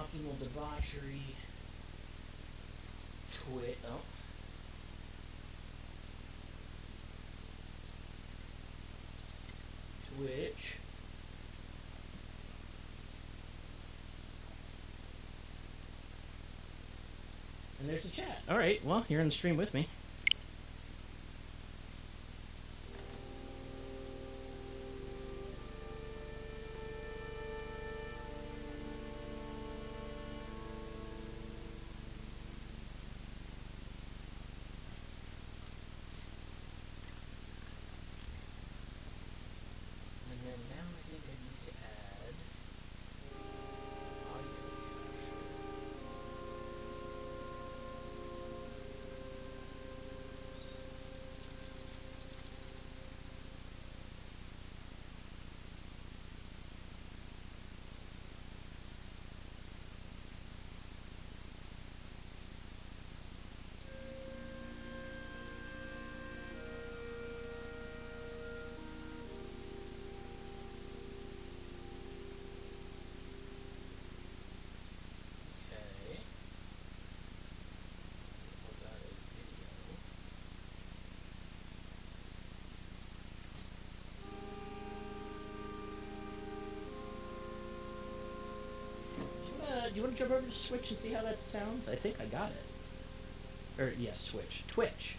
Optimal Debauchery. Twitch. And there's the chat. Alright, well, you're in the stream with me. Do you want to jump over to Switch and see how that sounds? I think I got it. Or, yes, Switch. Twitch.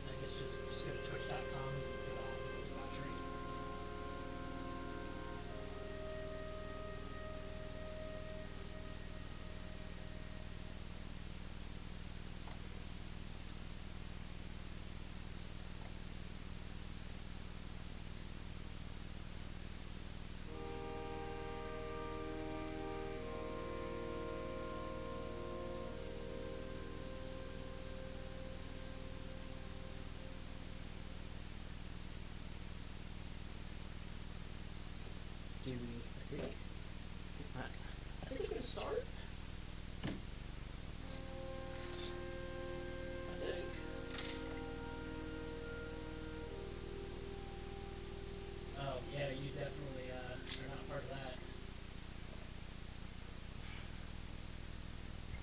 I guess just go to twitch.com. I think we're going to start. I think. Oh, yeah, you definitely are not part of that.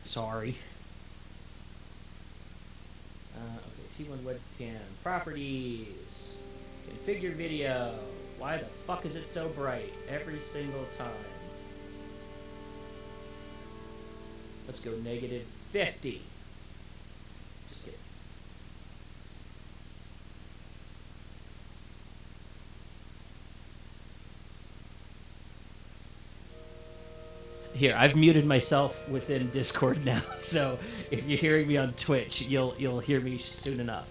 Sorry. Okay, T1 webcam. Properties. Configure video. Why the fuck is it so bright every single time? Let's go -50. Just kidding. Here, I've muted myself within Discord now, so if you're hearing me on Twitch, you'll hear me soon enough.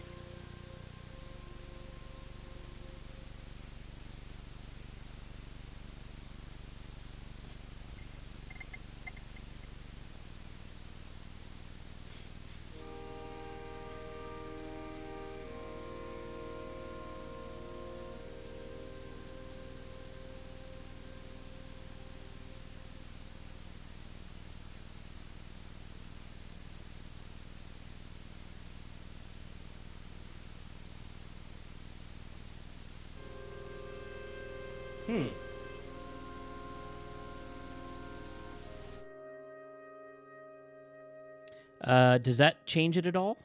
Does that change it at all?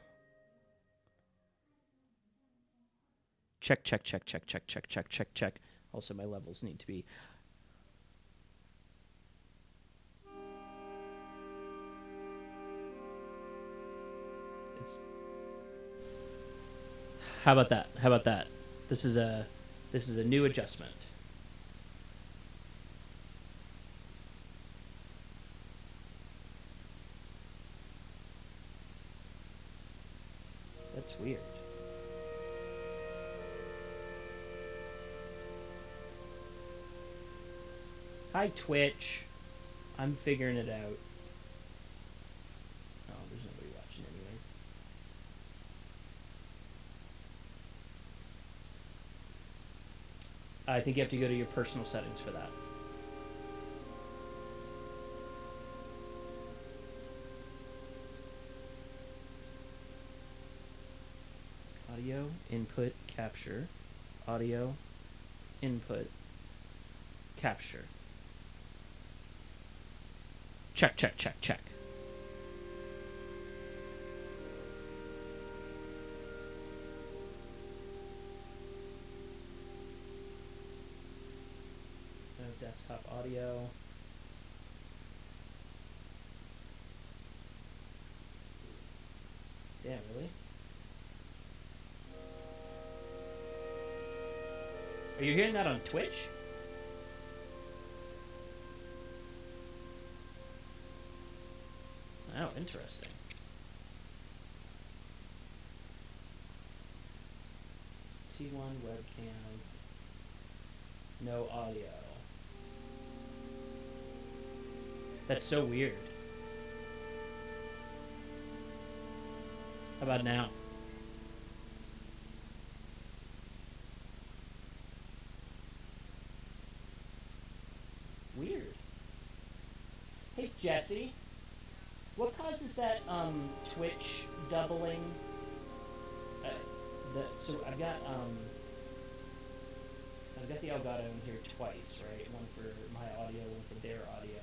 Check. Also, my levels need to be... How about that? This is a new adjustment. That's weird. Hi, Twitch. I'm figuring it out. Oh, there's nobody watching anyways. I think you have to go to your personal settings for that. Audio input capture. Audio input capture. Check, check, check, check. No desktop audio. Damn, really? Are you hearing that on Twitch? Oh, interesting. T1 webcam. No audio. That's so weird. How about now? Weird. Hey, Jesse. What causes that Twitch doubling? So I've got the Elgato in here twice, right? One for my audio, one for their audio.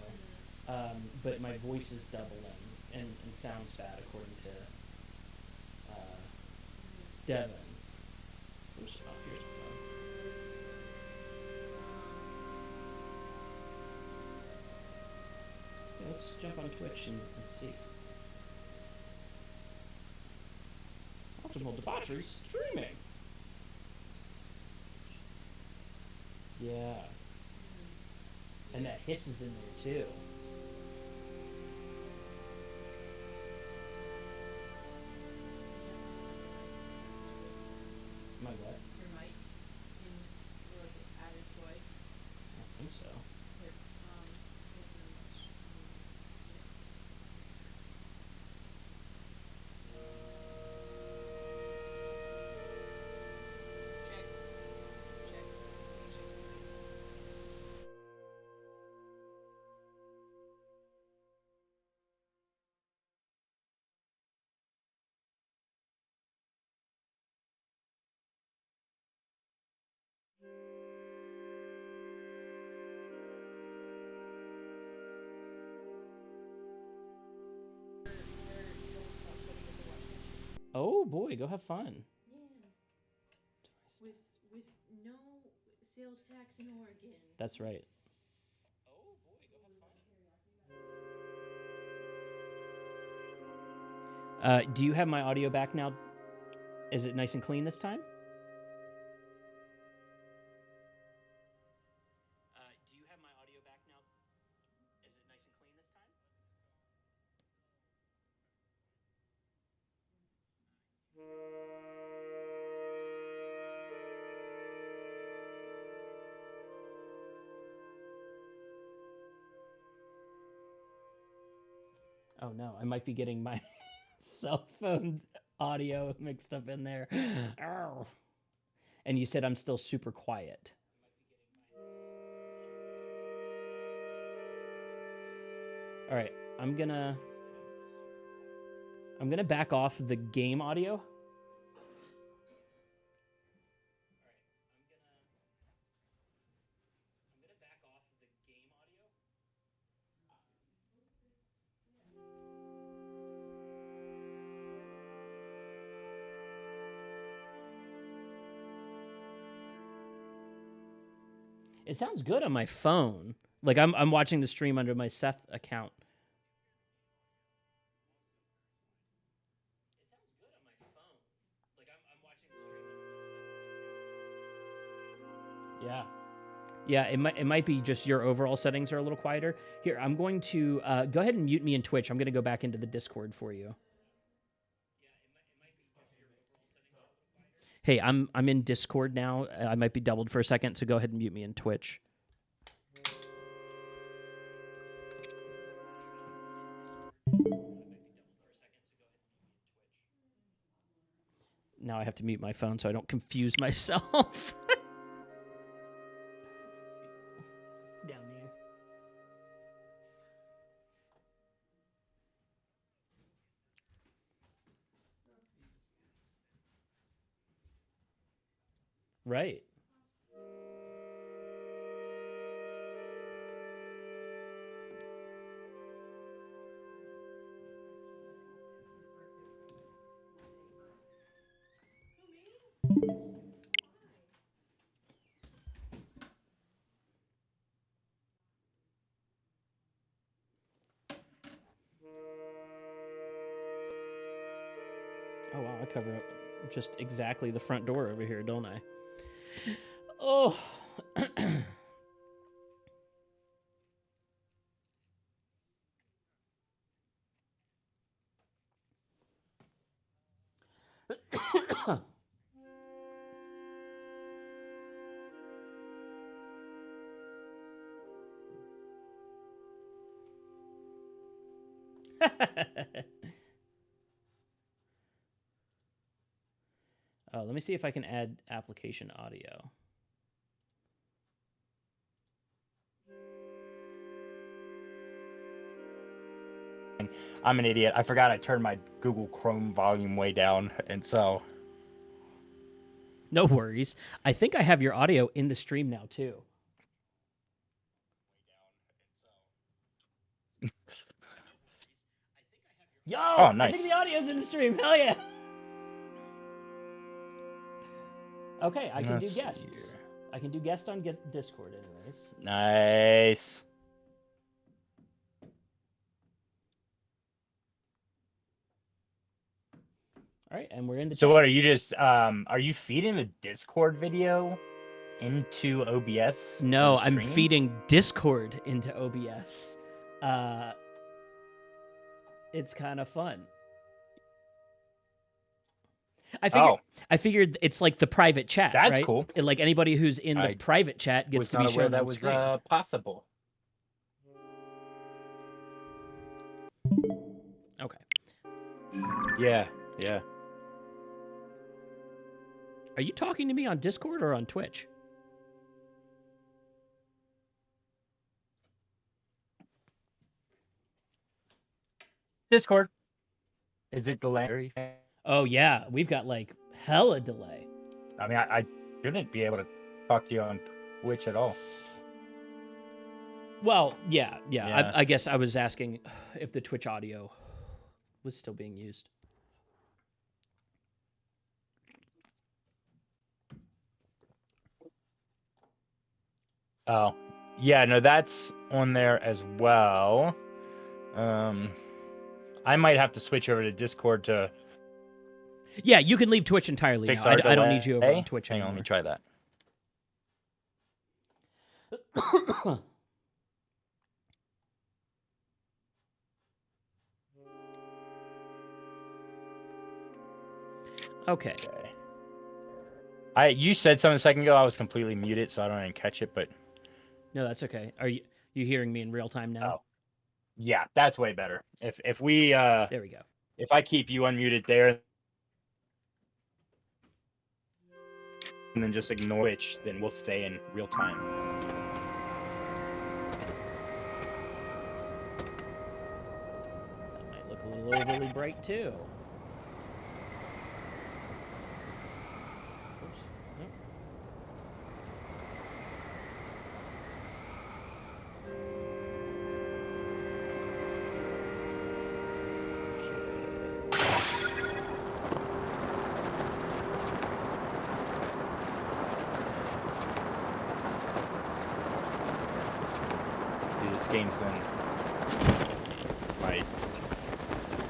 But my voice is doubling and sounds bad according to Devin. Here's my phone. Yeah, let's jump on Twitch and see. Optimal Debauchery streaming. Yeah. And that hiss is in there too. My what? Your mic. You like it added twice. I think so. Here, check. Check. Oh boy, go have fun. Yeah. With no sales tax in Oregon. That's right. Do you have my audio back now? Is it nice and clean this time? Do you have my audio back now? Is it nice and clean this time? Oh no, I might be getting my cell phone audio mixed up in there. Ow. And you said I'm still super quiet. All right, I'm gonna back off the game audio. It sounds good on my phone. Like I'm watching the stream under my Seth account. It sounds good on my phone. Like I'm watching the stream under my Seth account. Yeah. Yeah, it might be just your overall settings are a little quieter. Here, I'm going to go ahead and mute me in Twitch. I'm going to go back into the Discord for you. Hey, I'm in Discord now. I might be doubled for a second, so go ahead and mute me in Twitch. Now I have to mute my phone so I don't confuse myself. Down here. Right. Oh wow, I cover up just exactly the front door over here, don't I? Oh. Oh, let me see if I can add application audio. I'm an idiot. I forgot I turned my Google Chrome volume way down, and so... No worries. I think I have your audio in the stream now, too. Yo, Oh, nice. I think the audio's in the stream. Hell yeah. Okay, I can do guests. I can do guest on Discord anyways. Nice. All right, and we're in the So chat. what are you just are you feeding the Discord video into OBS? No, I'm feeding Discord into OBS. It's kind of fun. I figured it's like the private chat. That's right? cool. Like anybody who's in the private chat gets to be shown that on was screen. possible. Okay. Yeah. Are you talking to me on Discord or on Twitch? Discord. Is it delayed? Oh yeah, we've got like hella delay. I mean, I shouldn't be able to talk to you on Twitch at all. Well, yeah. I guess I was asking if the Twitch audio was still being used. Oh, yeah, no, that's on there as well. I might have to switch over to Discord to... Yeah, you can leave Twitch entirely now. I don't need you over on Twitch anymore. Hang on, let me try that. Okay. You said something a second ago. I was completely muted, so I don't even catch it. But no, that's okay. Are you hearing me in real time now? Oh, yeah, that's way better. If we there we go. If I keep you unmuted there, and then just ignore Twitch, then we'll stay in real time. That might look a little overly bright too. Oops. Nope. This game's on my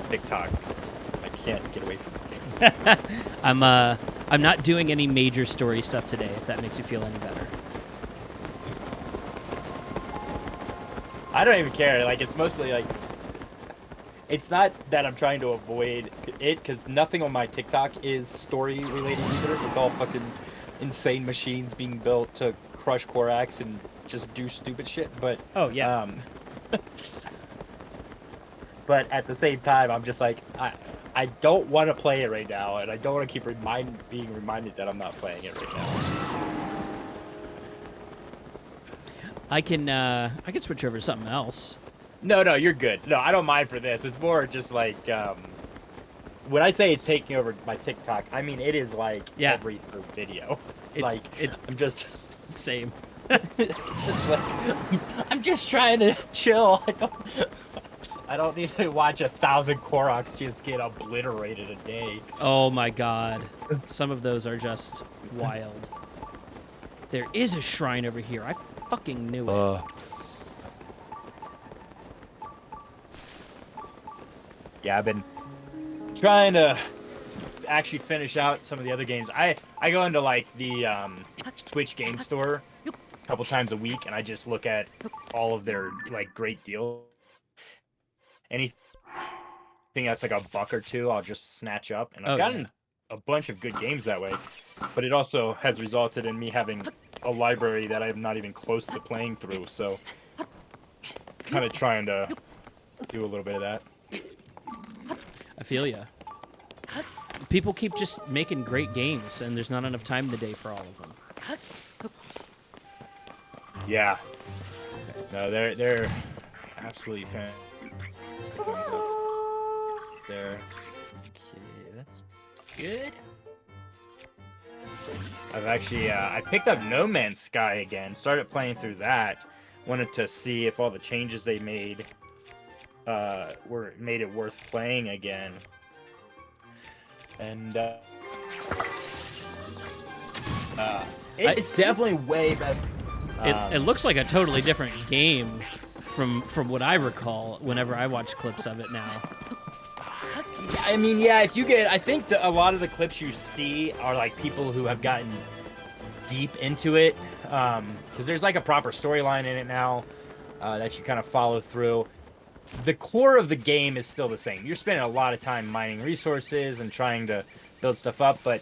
TikTok. I can't get away from it. I'm not doing any major story stuff today, if that makes you feel any better. I don't even care. Like, it's mostly like, it's not that I'm trying to avoid it, because nothing on my TikTok is story related either. It's all fucking insane machines being built to crush Korax and just do stupid shit. But oh yeah. But at the same time, I'm just like, I don't want to play it right now, and I don't want to keep being reminded that I'm not playing it right now. I can switch over to something else. No, you're good. No, I don't mind for this. It's more just like, when I say it's taking over my TikTok, I mean it is like Yeah. every third video. It's It's- like it- I'm just Same. it's just like I'm just trying to chill. I don't need to watch 1,000 Koroks just get obliterated a day. Oh my god. Some of those are just wild. There is a shrine over here. I fucking knew it. Yeah, I've been trying to actually finish out some of the other games. I go into like the Twitch game store a couple times a week, and I just look at all of their like great deals. Anything that's like $1 or $2, I'll just snatch up, and I've gotten a bunch of good games that way. But it also has resulted in me having a library that I'm not even close to playing through. So, kind of trying to do a little bit of that. I feel ya. People keep just making great games, and there's not enough time in the day for all of them. Yeah. No, they're absolutely fantastic ones out there. Okay, that's good. I've actually I picked up No Man's Sky again. Started playing through that. Wanted to see if all the changes they made made it worth playing again. And it's definitely way better. It looks like a totally different game from what I recall whenever I watch clips of it now. I mean, yeah, if you get, I think a lot of the clips you see are like people who have gotten deep into it, because there's like a proper storyline in it now that you kind of follow through. The core of the game is still the same. You're spending a lot of time mining resources and trying to build stuff up, but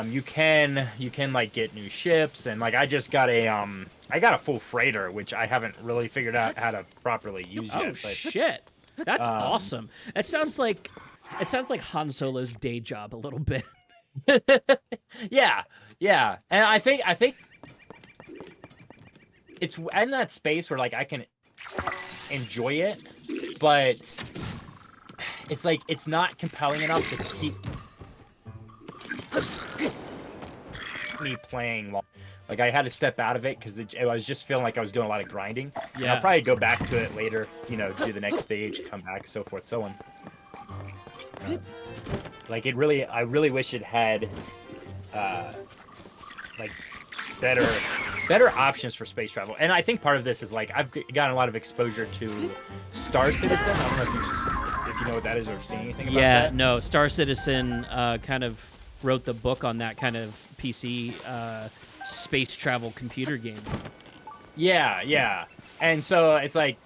you can like get new ships, and like I just got I got a full freighter, which I haven't really figured out how to properly use yet. Oh But, shit. That's awesome. It sounds like Han Solo's day job a little bit. yeah, and I think it's in that space where like I can enjoy it, but it's like it's not compelling enough to keep me playing long. Like I had to step out of it because I was just feeling like I was doing a lot of grinding. And Yeah. I'll probably go back to it later, you know, do the next stage, come back, so forth, so on. Like it really, I really wish it had like better options for space travel. And I think part of this is like I've gotten a lot of exposure to Star Citizen. I don't know if you know what that is or seen anything about Yeah, that. no, Star Citizen kind of wrote the book on that kind of PC space travel computer game. Yeah. And so it's like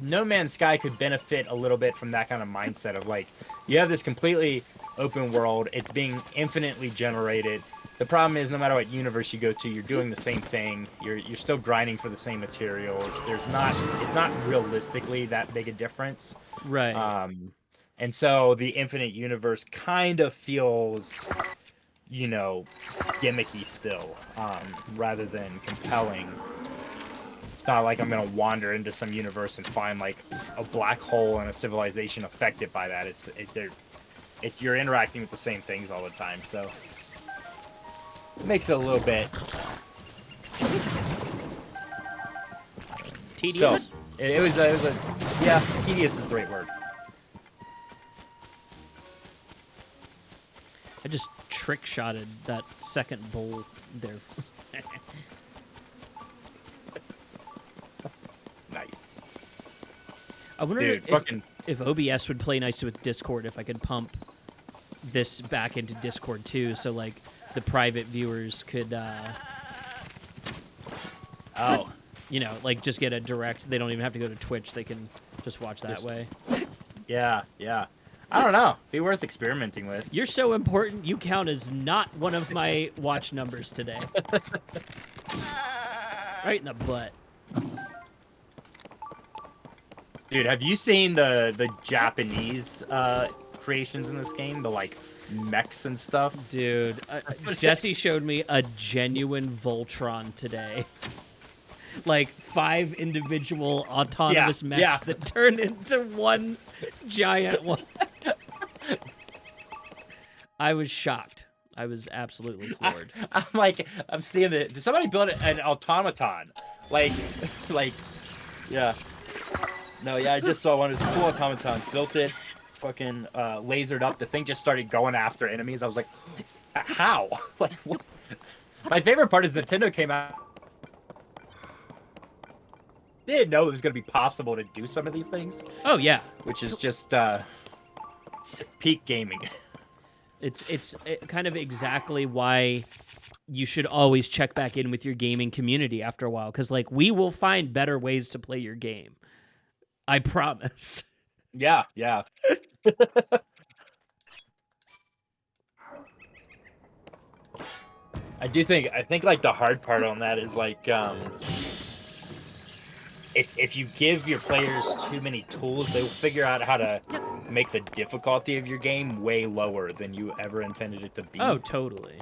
No Man's Sky could benefit a little bit from that kind of mindset of like you have this completely open world, it's being infinitely generated. The problem is no matter what universe you go to, you're doing the same thing. You're still grinding for the same materials. It's not realistically that big a difference. Right. And so the infinite universe kind of feels, you know, gimmicky still, rather than compelling. It's not like I'm gonna wander into some universe and find like a black hole and a civilization affected by that. You're interacting with the same things all the time, so it makes it a little bit Tedious? still. It was a yeah, tedious is the right word. I just trick shotted that second bull there. Nice. I wonder Dude, if OBS would play nice with Discord if I could pump this back into Discord too, so like the private viewers could you know, like just get a direct, they don't even have to go to Twitch, they can just watch that way. Yeah. I don't know. Be worth experimenting with. You're so important, you count as not one of my watch numbers today. Right in the butt. Dude, have you seen the Japanese creations in this game? The like mechs and stuff? Dude, Jesse showed me a genuine Voltron today. Like 5 individual autonomous mechs that turn into one giant one. I was shocked. I was absolutely floored. I'm like, I'm seeing it. Did somebody build an automaton? Like, like, yeah. No, yeah, I just saw one. It was a full automaton. Built it, fucking lasered up. The thing just started going after enemies. I was like, how? Like, what? My favorite part is Nintendo came out. They didn't know it was going to be possible to do some of these things, Oh yeah, which is just peak gaming. it's kind of exactly why you should always check back in with your gaming community after a while, because like we will find better ways to play your game. I promise. Yeah, yeah. I think like the hard part on that is like if you give your players too many tools, they will figure out how to make the difficulty of your game way lower than you ever intended it to be. Oh, totally.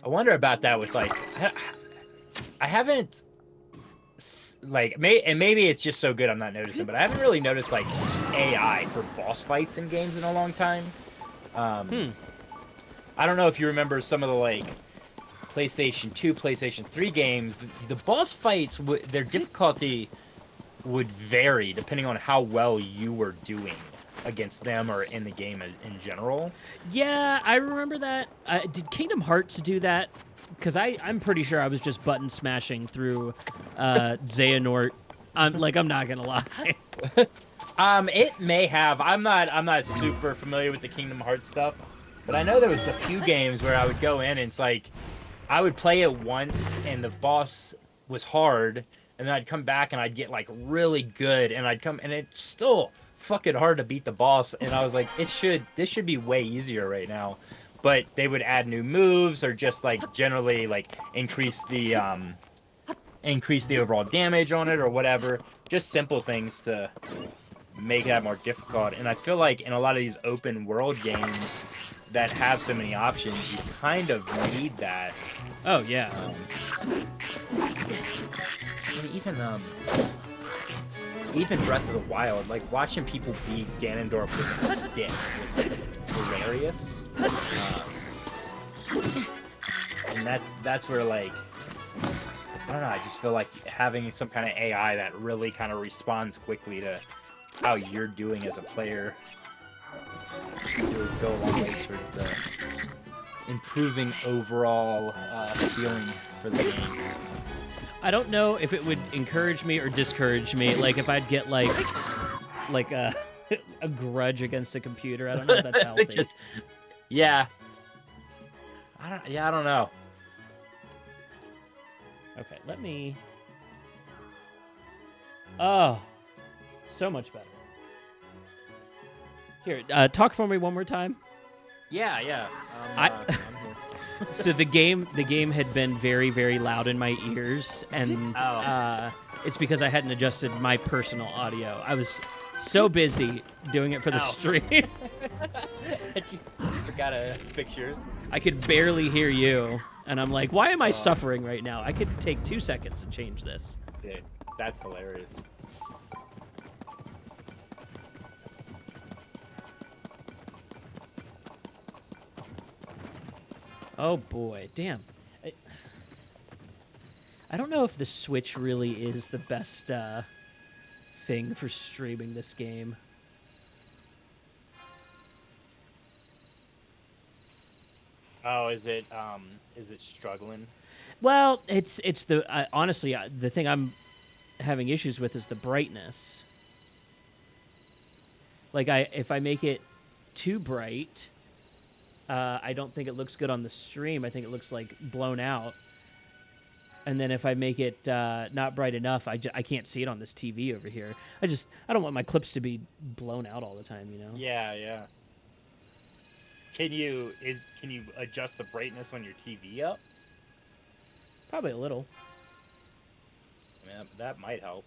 I wonder about that with like I haven't like maybe it's just so good I'm not noticing, but I haven't really noticed like AI for boss fights in games in a long time. I don't know if you remember some of the like PlayStation 2, PlayStation 3 games. The boss fights, their difficulty would vary depending on how well you were doing against them or in the game in general. Yeah, I remember that. Did Kingdom Hearts do that? Because I'm pretty sure I was just button smashing through Xehanort. I'm not gonna lie. It may have. I'm not super familiar with the Kingdom Hearts stuff, but I know there was a few games where I would go in and it's like I would play it once and the boss was hard, and then I'd come back and I'd get like really good, and and it's still fucking hard to beat the boss, and I was like, this should be way easier right now. But they would add new moves or just like generally like increase the overall damage on it or whatever. Just simple things to make that more difficult. And I feel like in a lot of these open world games that have so many options, you kind of need that. Oh yeah. Even Breath of the Wild, like watching people beat Ganondorf with a stick was hilarious. And that's where like I don't know, I just feel like having some kind of AI that really kind of responds quickly to how you're doing as a player would go a long way towards improving overall feeling for the game. I don't know if it would encourage me or discourage me. Like if I'd get like a a grudge against a computer. I don't know if that's healthy. Yeah. I don't know. Okay, let me. Oh, so much better. Here, talk for me one more time. Yeah. I'm here. So the game had been very, very loud in my ears, and it's because I hadn't adjusted my personal audio. I was so busy doing it for the stream. You forgot to fix yours. I could barely hear you, and I'm like, why am I suffering right now? I could take 2 seconds to change this. Dude, that's hilarious. Oh boy, damn. I don't know if the Switch really is the best thing for streaming this game. Oh, is it struggling? Well, it's the honestly the thing I'm having issues with is the brightness. Like if I make it too bright, I don't think it looks good on the stream. I think it looks like blown out. And then if I make it not bright enough, I can't see it on this TV over here. I don't want my clips to be blown out all the time, you know? Yeah. Can you adjust the brightness on your TV up? Probably a little. I mean, that might help.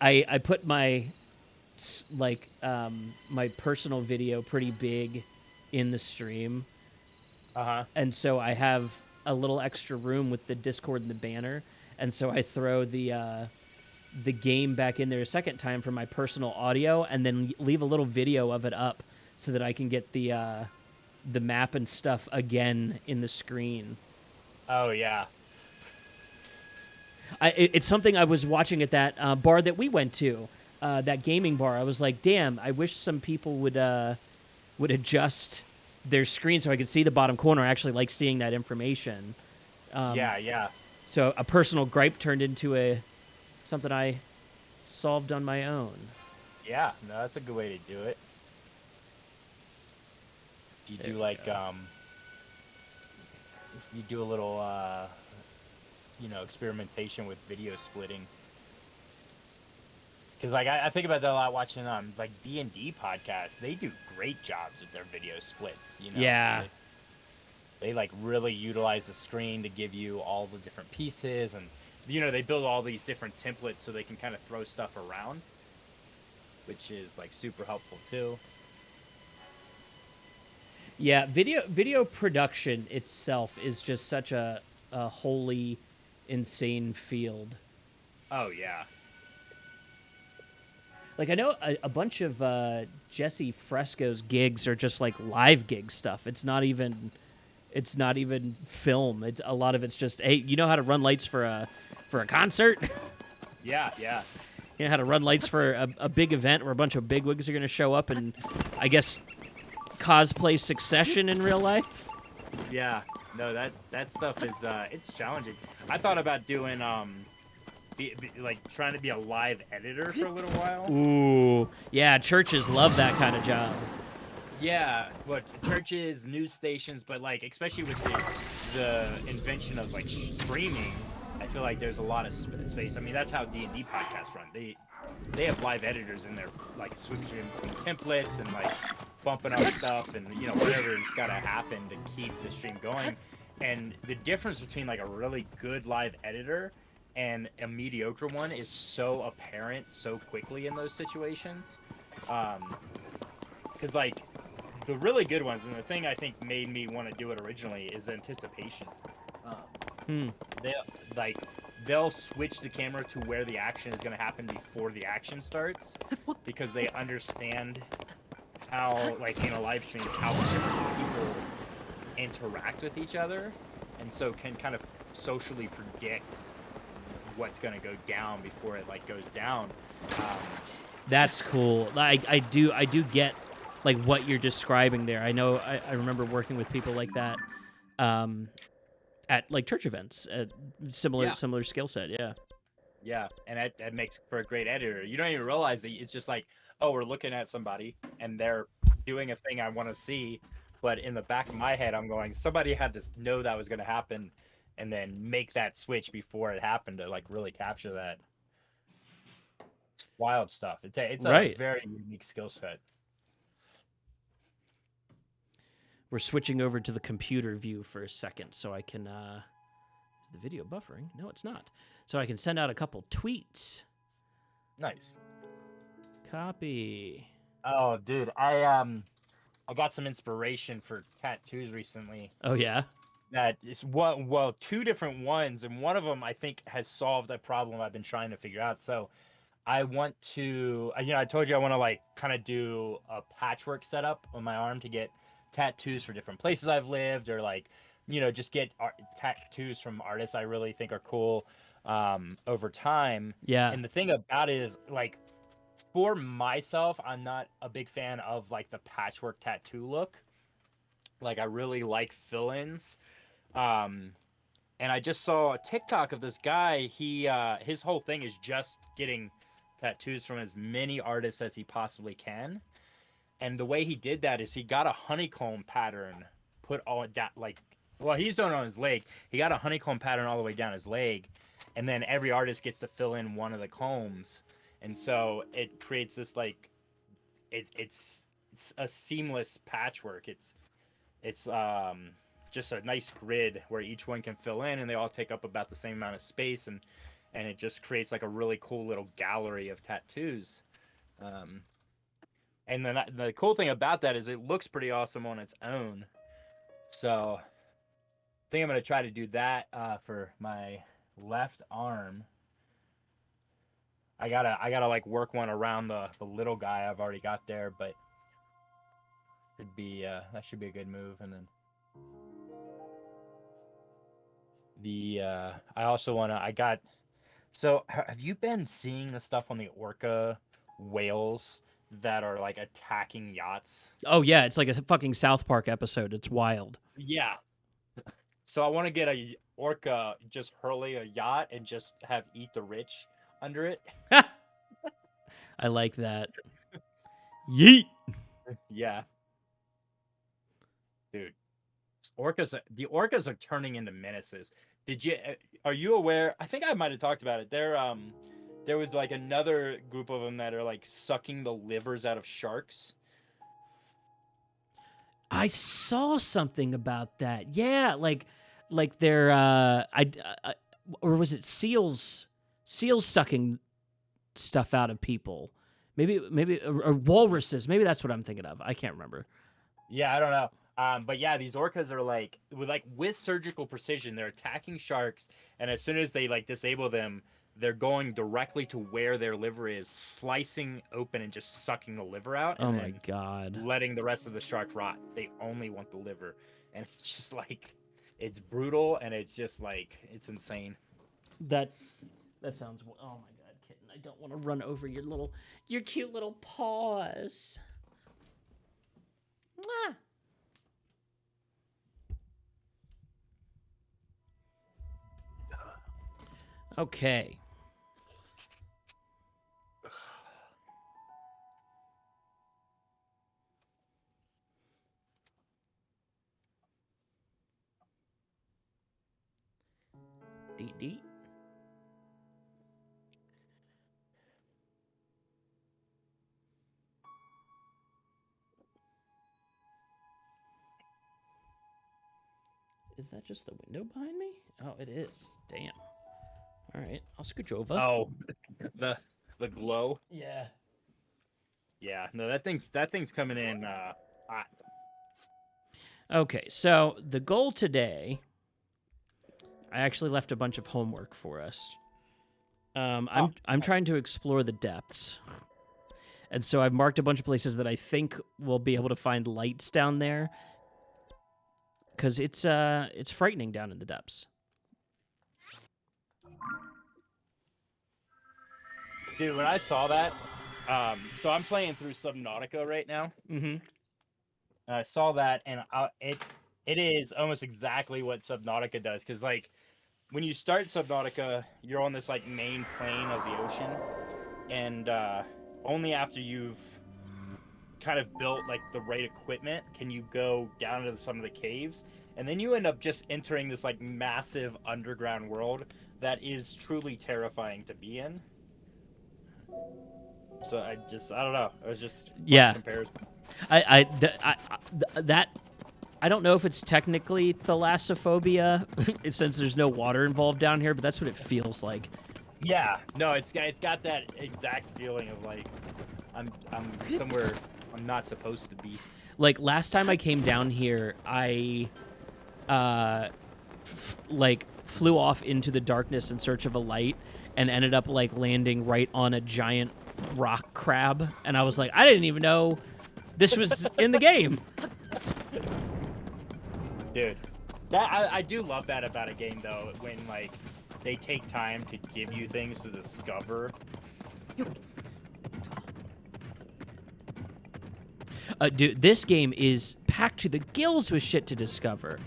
I put my my personal video pretty big in the stream. And so I have a little extra room with the Discord and the banner, and so I throw the the game back in there a second time for my personal audio, and then leave a little video of it up so that I can get the map and stuff again in the screen. Oh yeah. It's something I was watching at that bar that we went to, that gaming bar. I was like, damn, I wish some people would adjust their screen so I could see the bottom corner. I actually like seeing that information. Yeah. So a personal gripe turned into something I solved on my own. Yeah, no, that's a good way to do it. You do like you do a little experimentation with video splitting. Because like I think about that a lot watching like D&D podcasts. They do great jobs with their video splits. Yeah. They like really utilize the screen to give you all the different pieces, and they build all these different templates so they can kind of throw stuff around, which is like super helpful too. Yeah, video production itself is just such a wholly insane field. Oh yeah. Like, I know a bunch of Jesse Fresco's gigs are just like live gig stuff. It's not even film. It's a lot of it's just, hey, you know how to run lights for a concert? Yeah. You know how to run lights for a big event where a bunch of bigwigs are going to show up and, I guess, cosplay Succession in real life? Yeah. No, that stuff is it's challenging. I thought about doing like trying to be a live editor for a little while. Ooh, yeah, churches love that kind of job. Yeah, churches, news stations, but like especially with the invention of like streaming, I feel like there's a lot of space. I mean, that's how D&D podcasts run. They have live editors in there, like switching between templates and like bumping up stuff and whatever's got to happen to keep the stream going. And the difference between like a really good live editor and a mediocre one is so apparent so quickly in those situations. Because like the really good ones, and the thing I think made me want to do it originally is anticipation. They'll switch the camera to where the action is going to happen before the action starts, because they understand how, like in a live stream, how different people interact with each other, and so can kind of socially predict what's going to go down before it like goes down. That's cool. I do get like what you're describing there. I know I remember working with people like that at like church events. Similar skill set. Yeah, and that makes for a great editor. You don't even realize that it's just like, oh, we're looking at somebody and they're doing a thing I want to see, but in the back of my head, I'm going, somebody had to know that was going to happen, and then make that switch before it happened to like really capture that. It's wild stuff. It's Right. a very unique skill set. We're switching over to the computer view for a second so I can is the video buffering? No, it's not. So I can send out a couple tweets. Nice. Copy. Oh, dude, I got some inspiration for tattoos recently. Oh yeah. That is two different ones, and one of them I think has solved a problem I've been trying to figure out. So I want to, I told you I want to like kind of do a patchwork setup on my arm to get tattoos for different places I've lived, or like, just get tattoos from artists I really think are cool over time. Yeah. And the thing about it is, like, for myself, I'm not a big fan of like the patchwork tattoo look. Like, I really like fill-ins. And I just saw a TikTok of this guy. He his whole thing is just getting tattoos from as many artists as he possibly can. And the way he did that is he got a honeycomb pattern put all that, like, well, he's doing it on his leg. He got a honeycomb pattern all the way down his leg, and then every artist gets to fill in one of the combs, and so it creates this like, it's a seamless patchwork. It's just a nice grid where each one can fill in, and they all take up about the same amount of space, and it just creates like a really cool little gallery of tattoos. And then the cool thing about that is it looks pretty awesome on its own. So I think I'm going to try to do that for my left arm. I gotta like work one around the little guy I've already got there, but it'd be that should be a good move. And then I also wanna I got so have you been seeing the stuff on the orca whales that are like attacking yachts? Oh yeah, it's like a fucking South Park episode. It's wild. Yeah. So I want to get a orca just hurling a yacht and just have eat the rich under it. I like that. Yeet. Yeah. Dude. The orcas are turning into menaces. Are you aware? I think I might have talked about it. There was like another group of them that are like sucking the livers out of sharks. I saw something about that. Yeah, like they're or was it seals sucking stuff out of people? Maybe or walruses. Maybe that's what I'm thinking of. I can't remember. Yeah, I don't know. But yeah, these orcas are with surgical precision, they're attacking sharks, and as soon as they like disable them, they're going directly to where their liver is, slicing open and just sucking the liver out. And Oh my then god. letting the rest of the shark rot. They only want the liver, and it's just like it's brutal, and it's just like it's insane. That sounds. Oh my god, kitten! I don't want to run over your cute little paws. Mwah. Okay. D. Is that just the window behind me? Oh, it is. Damn. All right, I'll scooch over. Oh, the glow. Yeah. Yeah, no, that thing's coming in hot. Okay, so the goal today, I actually left a bunch of homework for us. I'm trying to explore the depths, and so I've marked a bunch of places that I think we'll be able to find lights down there, because it's frightening down in the depths. Dude, when I saw that, so I'm playing through Subnautica right now. Mm-hmm. I saw that, and it is almost exactly what Subnautica does. Because like when you start Subnautica, you're on this like main plane of the ocean, and only after you've kind of built like the right equipment can you go down to some of the caves, and then you end up just entering this like massive underground world that is truly terrifying to be in. So I don't know. It was just comparison. I don't know if it's technically thalassophobia since there's no water involved down here, but that's what it feels like. Yeah, no, it's got that exact feeling of like I'm somewhere I'm not supposed to be. Like last time I came down here, I flew off into the darkness in search of a light and ended up like landing right on a giant rock crab, and I was like, I didn't even know this was in the game. Dude, that I do love that about a game though, when like they take time to give you things to discover. Dude, this game is packed to the gills with shit to discover.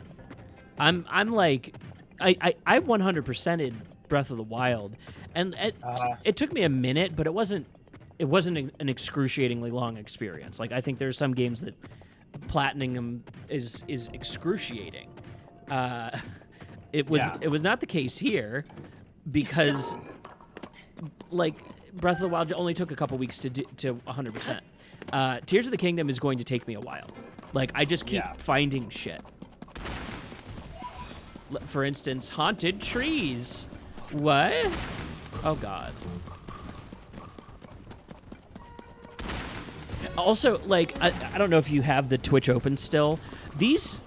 I'm like, I 100%ed Breath of the Wild, and it took me a minute, but it wasn't an excruciatingly long experience. Like I think there are some games that platining them is excruciating. It was not the case here, because like Breath of the Wild only took a couple weeks to 100%. Tears of the Kingdom is going to take me a while. Like I just keep finding shit. For instance, haunted trees. What? Oh god. Also, like I don't know if you have the Twitch open still. These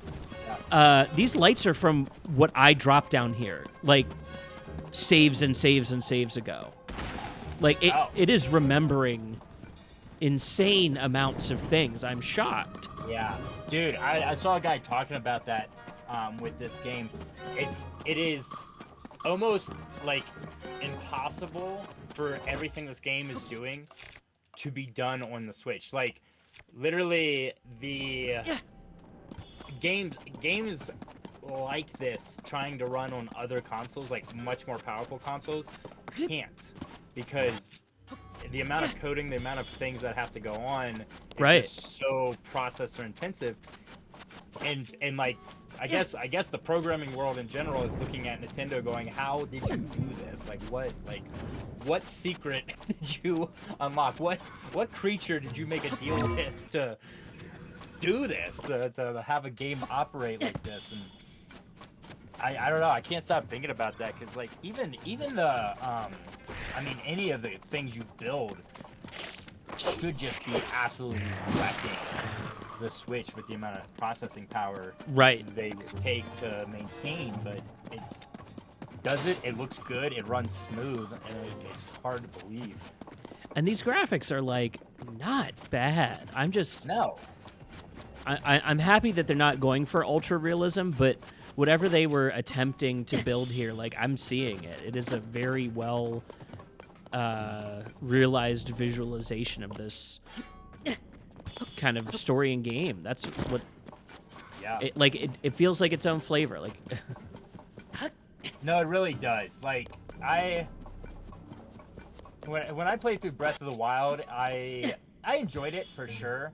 lights are from what I dropped down here, like saves and saves and saves ago. Like Oh. it is remembering insane amounts of things. I'm shocked. Yeah, dude, I saw a guy talking about that with this game. It is almost like impossible for everything this game is doing to be done on the Switch. Like, literally, the games like this trying to run on other consoles, like much more powerful consoles, can't, because the amount of coding, the amount of things that have to go on is Right. just so processor intensive. And like I guess the programming world in general is looking at Nintendo going, how did you do this? Like what secret did you unlock? What creature did you make a deal with to do this? To have a game operate like this? And I don't know. I can't stop thinking about that, because like even the I mean, any of the things you build should just be absolutely wrecking the Switch with the amount of processing power Right. they take to maintain. But it looks good, it runs smooth, and it's hard to believe. And these graphics are like not bad. I'm just No. I'm happy that they're not going for ultra realism, but whatever they were attempting to build here, like I'm seeing it. It is a very well realized visualization of this kind of story and game. That's what Yeah. it feels like its own flavor. Like No, it really does. Like, when I played through Breath of the Wild, I enjoyed it for sure.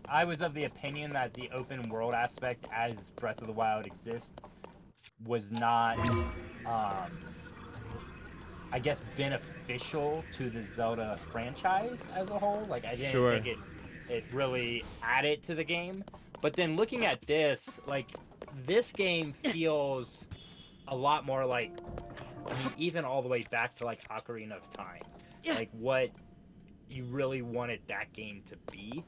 I was of the opinion that the open world aspect, as Breath of the Wild exists, was not, I guess, beneficial to the Zelda franchise as a whole. Like, I didn't think it really added to the game. But then looking at this, like, this game feels a lot more like, I mean, even all the way back to like Ocarina of Time, like what you really wanted that game to be.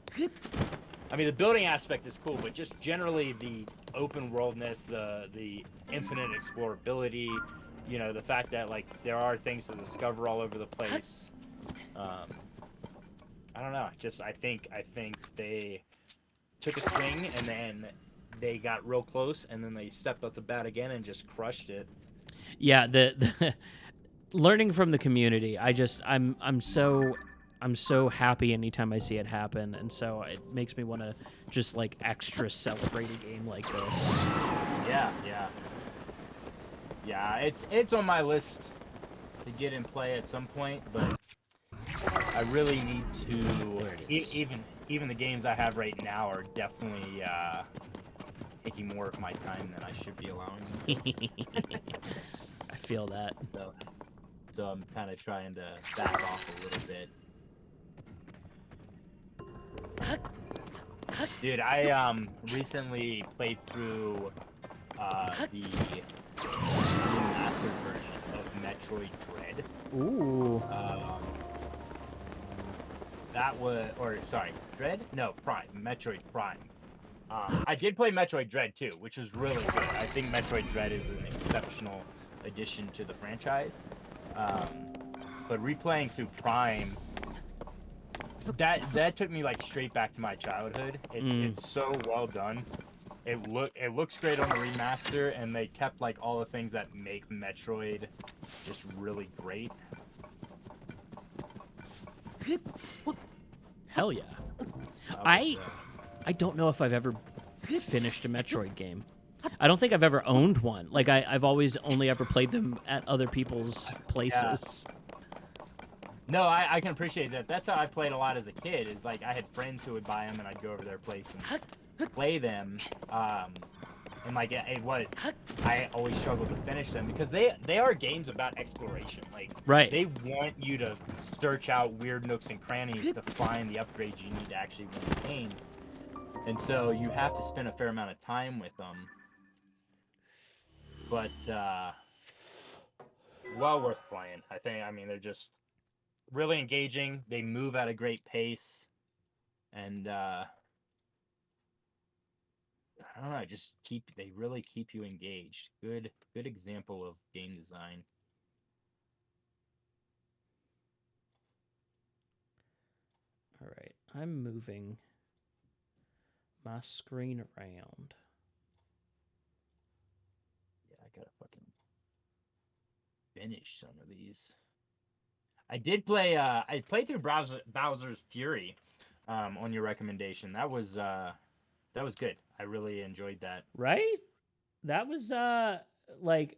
I mean, the building aspect is cool, but just generally the open worldness, the infinite explorability, you know, the fact that like there are things to discover all over the place. I don't know. Just I think they took a swing and then they got real close, and then they stepped up to bat again and just crushed it. yeah, the learning from the community. I'm so happy anytime I see it happen, and so it makes me want to just like extra celebrate a game like this. Yeah. It's on my list to get in play at some point, but I really need to. There it is. Even the games I have right now are definitely taking more of my time than I should be allowing. I feel that. So I'm kind of trying to back off a little bit. Dude, I recently played through the remastered version of Metroid Dread. Ooh. That was, or sorry, Dread? No, Prime. Metroid Prime. I did play Metroid Dread too, which was really good. I think Metroid Dread is an exceptional addition to the franchise. But replaying through Prime, that took me like straight back to my childhood. It's so well done. It looks great on the remaster, and they kept like all the things that make Metroid just really great. Hell yeah. I don't know if I've ever finished a Metroid game. I don't think I've ever owned one. Like I've always only ever played them at other people's places. Yeah. No, I can appreciate that. That's how I played a lot as a kid. Is like I had friends who would buy them, and I'd go over their place and play them. And like I always struggled to finish them, because they are games about exploration. Like Right. they want you to search out weird nooks and crannies to find the upgrades you need to actually win the game. And so you have to spend a fair amount of time with them. But well worth playing. I mean, they're just really engaging. They move at a great pace, and I don't know, they really keep you engaged. Good example of game design. I'm moving my screen around. Yeah, I gotta fucking finish some of these. I did play. I played through Bowser's Fury, on your recommendation. That was good. I really enjoyed that. Right? That was like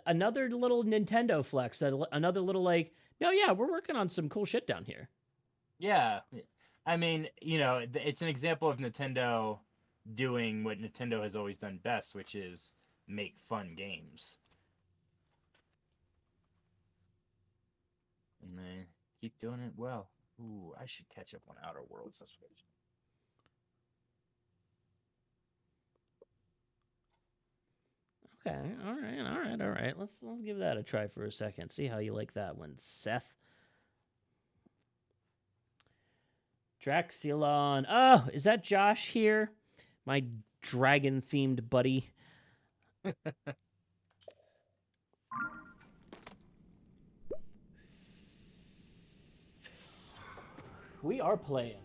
another little Nintendo flex. Another little like, no, yeah, we're working on some cool shit down here. Yeah, I mean, it's an example of Nintendo doing what Nintendo has always done best, which is make fun games. And they keep doing it well. Ooh, I should catch up on Outer Worlds this week. Okay, all right. Let's give that a try for a second. See how you like that one, Seth. Draxulon. Oh, is that Josh here? My dragon-themed buddy. We are playing.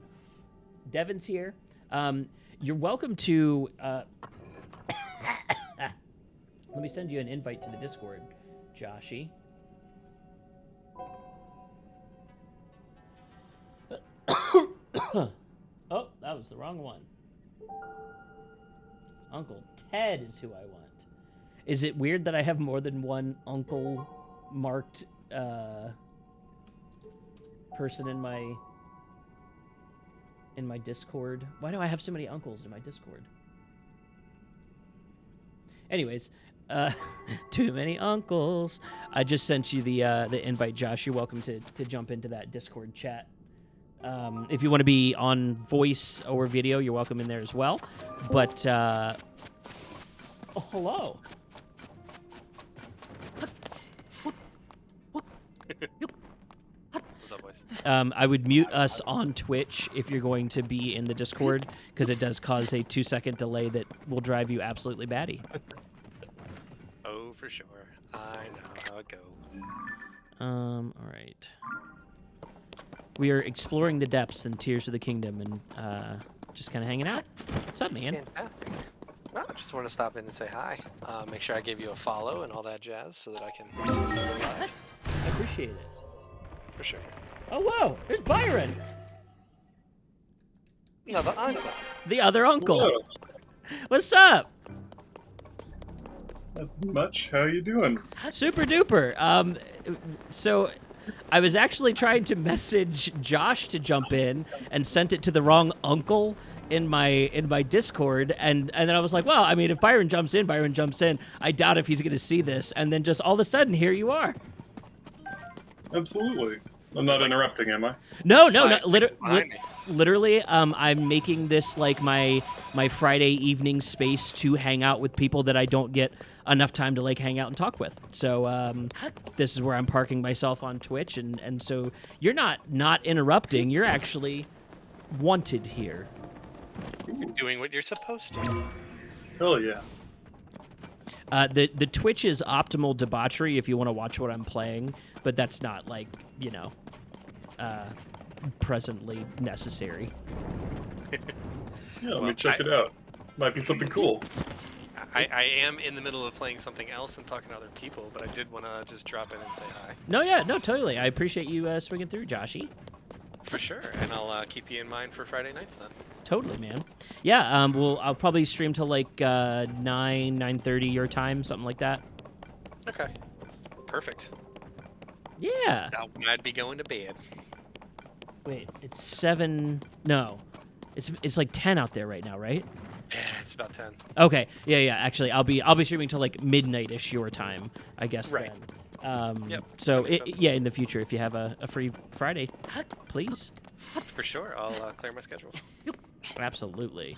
Devin's here. You're welcome to... Let me send you an invite to the Discord, Joshy. Oh, that was the wrong one. Uncle Ted is who I want. Is it weird that I have more than one uncle marked person in my Discord? Why do I have so many uncles in my Discord? Anyways, too many uncles. I just sent you the invite, Josh. You're welcome to jump into that Discord chat. If you want to be on voice or video, you're welcome in there as well. But, oh, hello. What's up, boys? I would mute us on Twitch if you're going to be in the Discord, because it does cause a 2-second delay that will drive you absolutely batty. Oh, for sure. I know how it goes. All right. We are exploring the depths and tiers of the kingdom and just kind of hanging out. What's up, man? Fantastic. Well, I just want to stop in and say hi. Make sure I give you a follow and all that jazz so that I can see you live. I appreciate it. For sure. Oh, whoa! There's Byron! No, the uncle. The other uncle. Hello. What's up? Nothing much. How you doing? Super duper. So I was actually trying to message Josh to jump in and sent it to the wrong uncle in my Discord, and then I was like, well, I mean, if Byron jumps in, Byron jumps in. I doubt if he's going to see this, and then just all of a sudden, here you are. Absolutely. I'm not interrupting, am I? No, Fine. literally, I'm making this like my Friday evening space to hang out with people that I don't get enough time to like hang out and talk with. So this is where I'm parking myself on Twitch, and so you're not interrupting. You're actually wanted here. You're doing what you're supposed to. Hell yeah. The Twitch is optimal debauchery if you want to watch what I'm playing, but that's not like, presently necessary. Yeah, let me check it out. Might be something cool. I am in the middle of playing something else and talking to other people, but I did want to just drop in and say hi. No, totally. I appreciate you swinging through, Joshy. For sure, and I'll keep you in mind for Friday nights then. Totally, man. Yeah, I'll probably stream till like 9:30 your time, something like that. Okay, perfect. Yeah. Now I'd be going to bed. Wait, it's 7. No, it's like 10 out there right now, right? Yeah, it's about 10. Okay. Yeah. Actually, I'll be streaming till like midnight-ish your time, I guess. Right. Then. Yep, So that makes sense. yeah, in the future, if you have a free Friday, please. For sure, I'll clear my schedule. Absolutely.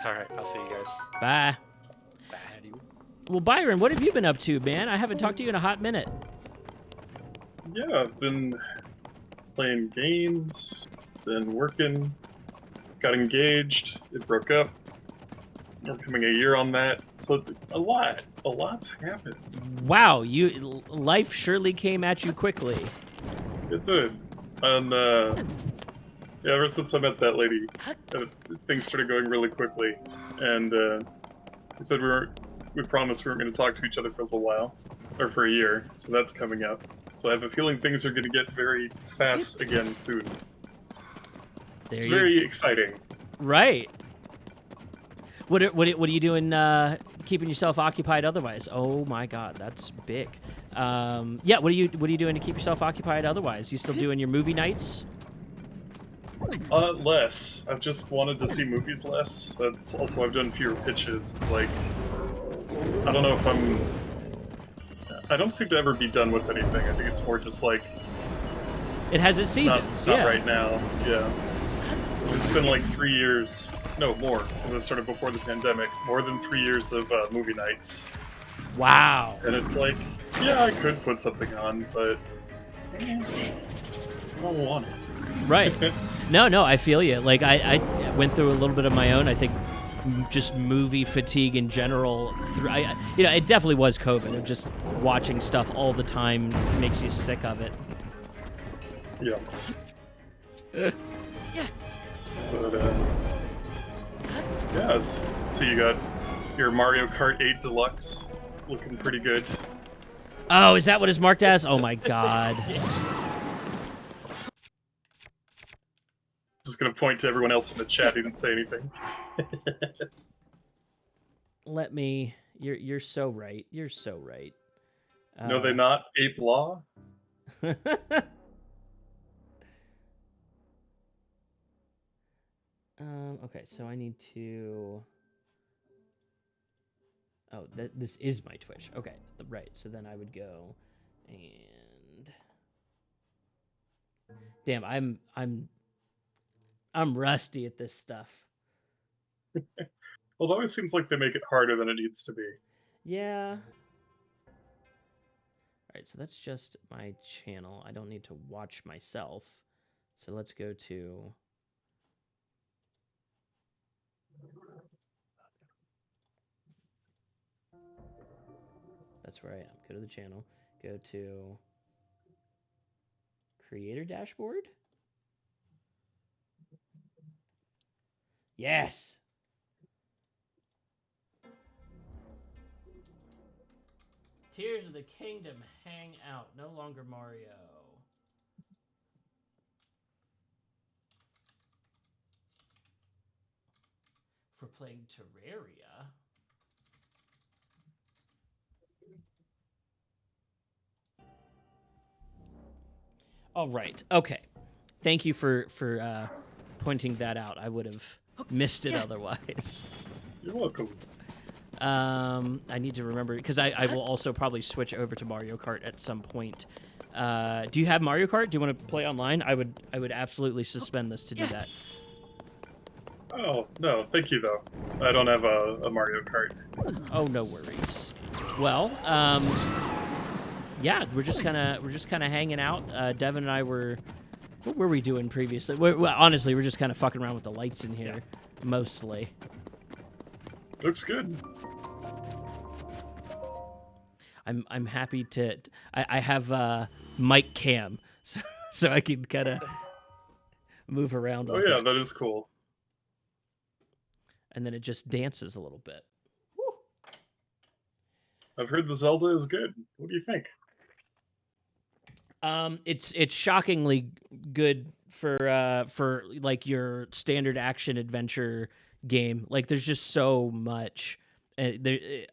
All right, I'll see you guys. Bye. Well, Byron, what have you been up to, man? I haven't talked to you in a hot minute. Yeah, I've been playing games, been working, got engaged, it broke up. We're coming a year on that, so a lot's happened. Wow, life surely came at you quickly. It did. And Yeah, ever since I met that lady, things started going really quickly, and he said we promised we weren't going to talk to each other for a little while, or for a year. So that's coming up. So I have a feeling things are going to get very fast again soon. There It's you very exciting. right. What are you doing? Keeping yourself occupied otherwise? Oh my God, that's big. Yeah. What are you doing to keep yourself occupied otherwise? You still doing your movie nights? Less. I've just wanted to see movies less. That's also I've done fewer pitches. It's like I don't know if I don't seem to ever be done with anything. I think it's more just like It has its seasons. not yeah. right now. Yeah. It's been like 3 years. No, more. Because I started before the pandemic. More than 3 years of movie nights. Wow. And it's like, yeah, I could put something on, but I don't want it. Right. No, I feel you. Like I went through a little bit of my own. I think just movie fatigue in general. It definitely was COVID. Of just watching stuff all the time makes you sick of it. Yeah. But, yeah, so you got your Mario Kart 8 Deluxe looking pretty good. Oh, is that what it's marked as? Oh my God. Just gonna point to everyone else in the chat who didn't say anything. Let me. You're so right. You're so right. No, they not ape law. Okay, so I need to. Oh, this is my Twitch. Okay, right. So then I would go, and damn, I'm rusty at this stuff. Well, it always seems like they make it harder than it needs to be. Yeah. All right, so that's just my channel. I don't need to watch myself. So let's go to. That's where I am. Go to the channel. Go to creator dashboard. Yes. Tears of the Kingdom hang out. No longer Mario. For playing Terraria. All right. Okay. Thank you for pointing that out. I would have missed it otherwise. You're welcome. I need to remember because I will also probably switch over to Mario Kart at some point. Do you have Mario Kart? Do you want to play online? I would absolutely suspend this to do that. Oh no, thank you though. I don't have a Mario Kart. Oh, no worries. Well, yeah, we're just kind of hanging out. Devin and I were. What were we doing previously? Well, honestly, we're just kind of fucking around with the lights in here, mostly. Looks good. I'm happy to. I have mic cam, so I can kind of move around. Oh with yeah, it. that is cool. And then it just dances a little bit. Woo. I've heard the Zelda is good. What do you think? It's shockingly good for like your standard action adventure game. Like there's just so much. This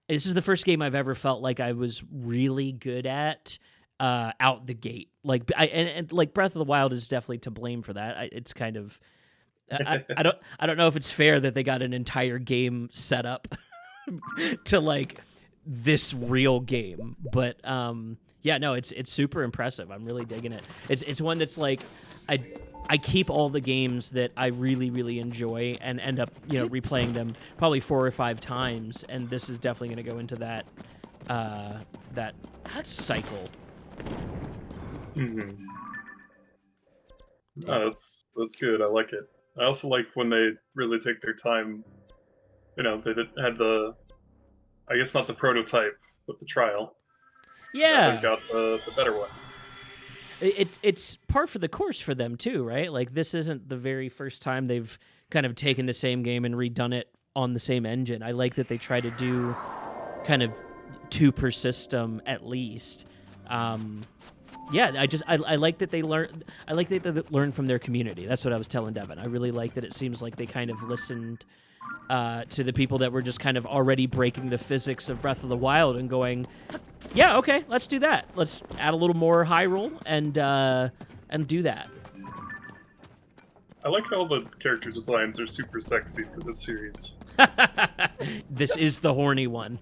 is the first game I've ever felt like I was really good at out the gate. Like and like Breath of the Wild is definitely to blame for that. It's kind of I don't know if it's fair that they got an entire game set up to like this real game, but yeah, no, it's super impressive. I'm really digging it. It's one that's like I keep all the games that I really, really enjoy and end up, replaying them probably 4 or 5 times, and this is definitely going to go into that that cycle. Mm-hmm. Oh, that's good. I like it. I also like when they really take their time. They had I guess not the prototype, but the trial. Yeah. They got the better one. it's par for the course for them too, right? Like this isn't the very first time they've kind of taken the same game and redone it on the same engine. I like that they try to do kind of 2 per system at least. Yeah, I like that they learn. I like that they learn from their community. That's what I was telling Devin. I really like that it seems like they kind of listened to the people that were just kind of already breaking the physics of Breath of the Wild and going, yeah, okay, let's do that. Let's add a little more Hyrule and do that. I like how the character designs are super sexy for this series. This is the horny one.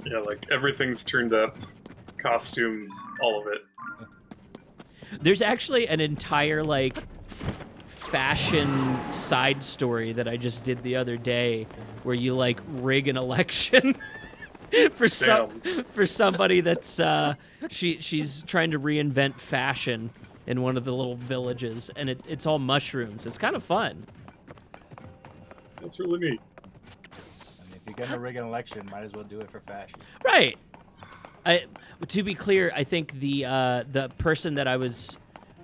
Yeah, like everything's turned up, costumes, all of it. There's actually an entire like fashion side story that I just did the other day where you like rig an election for somebody that's she's trying to reinvent fashion in one of the little villages, and it's all mushrooms. It's kind of fun. That's really neat. I mean, if you're gonna rig an election, might as well do it for fashion. Right. To be clear, I think the person that I was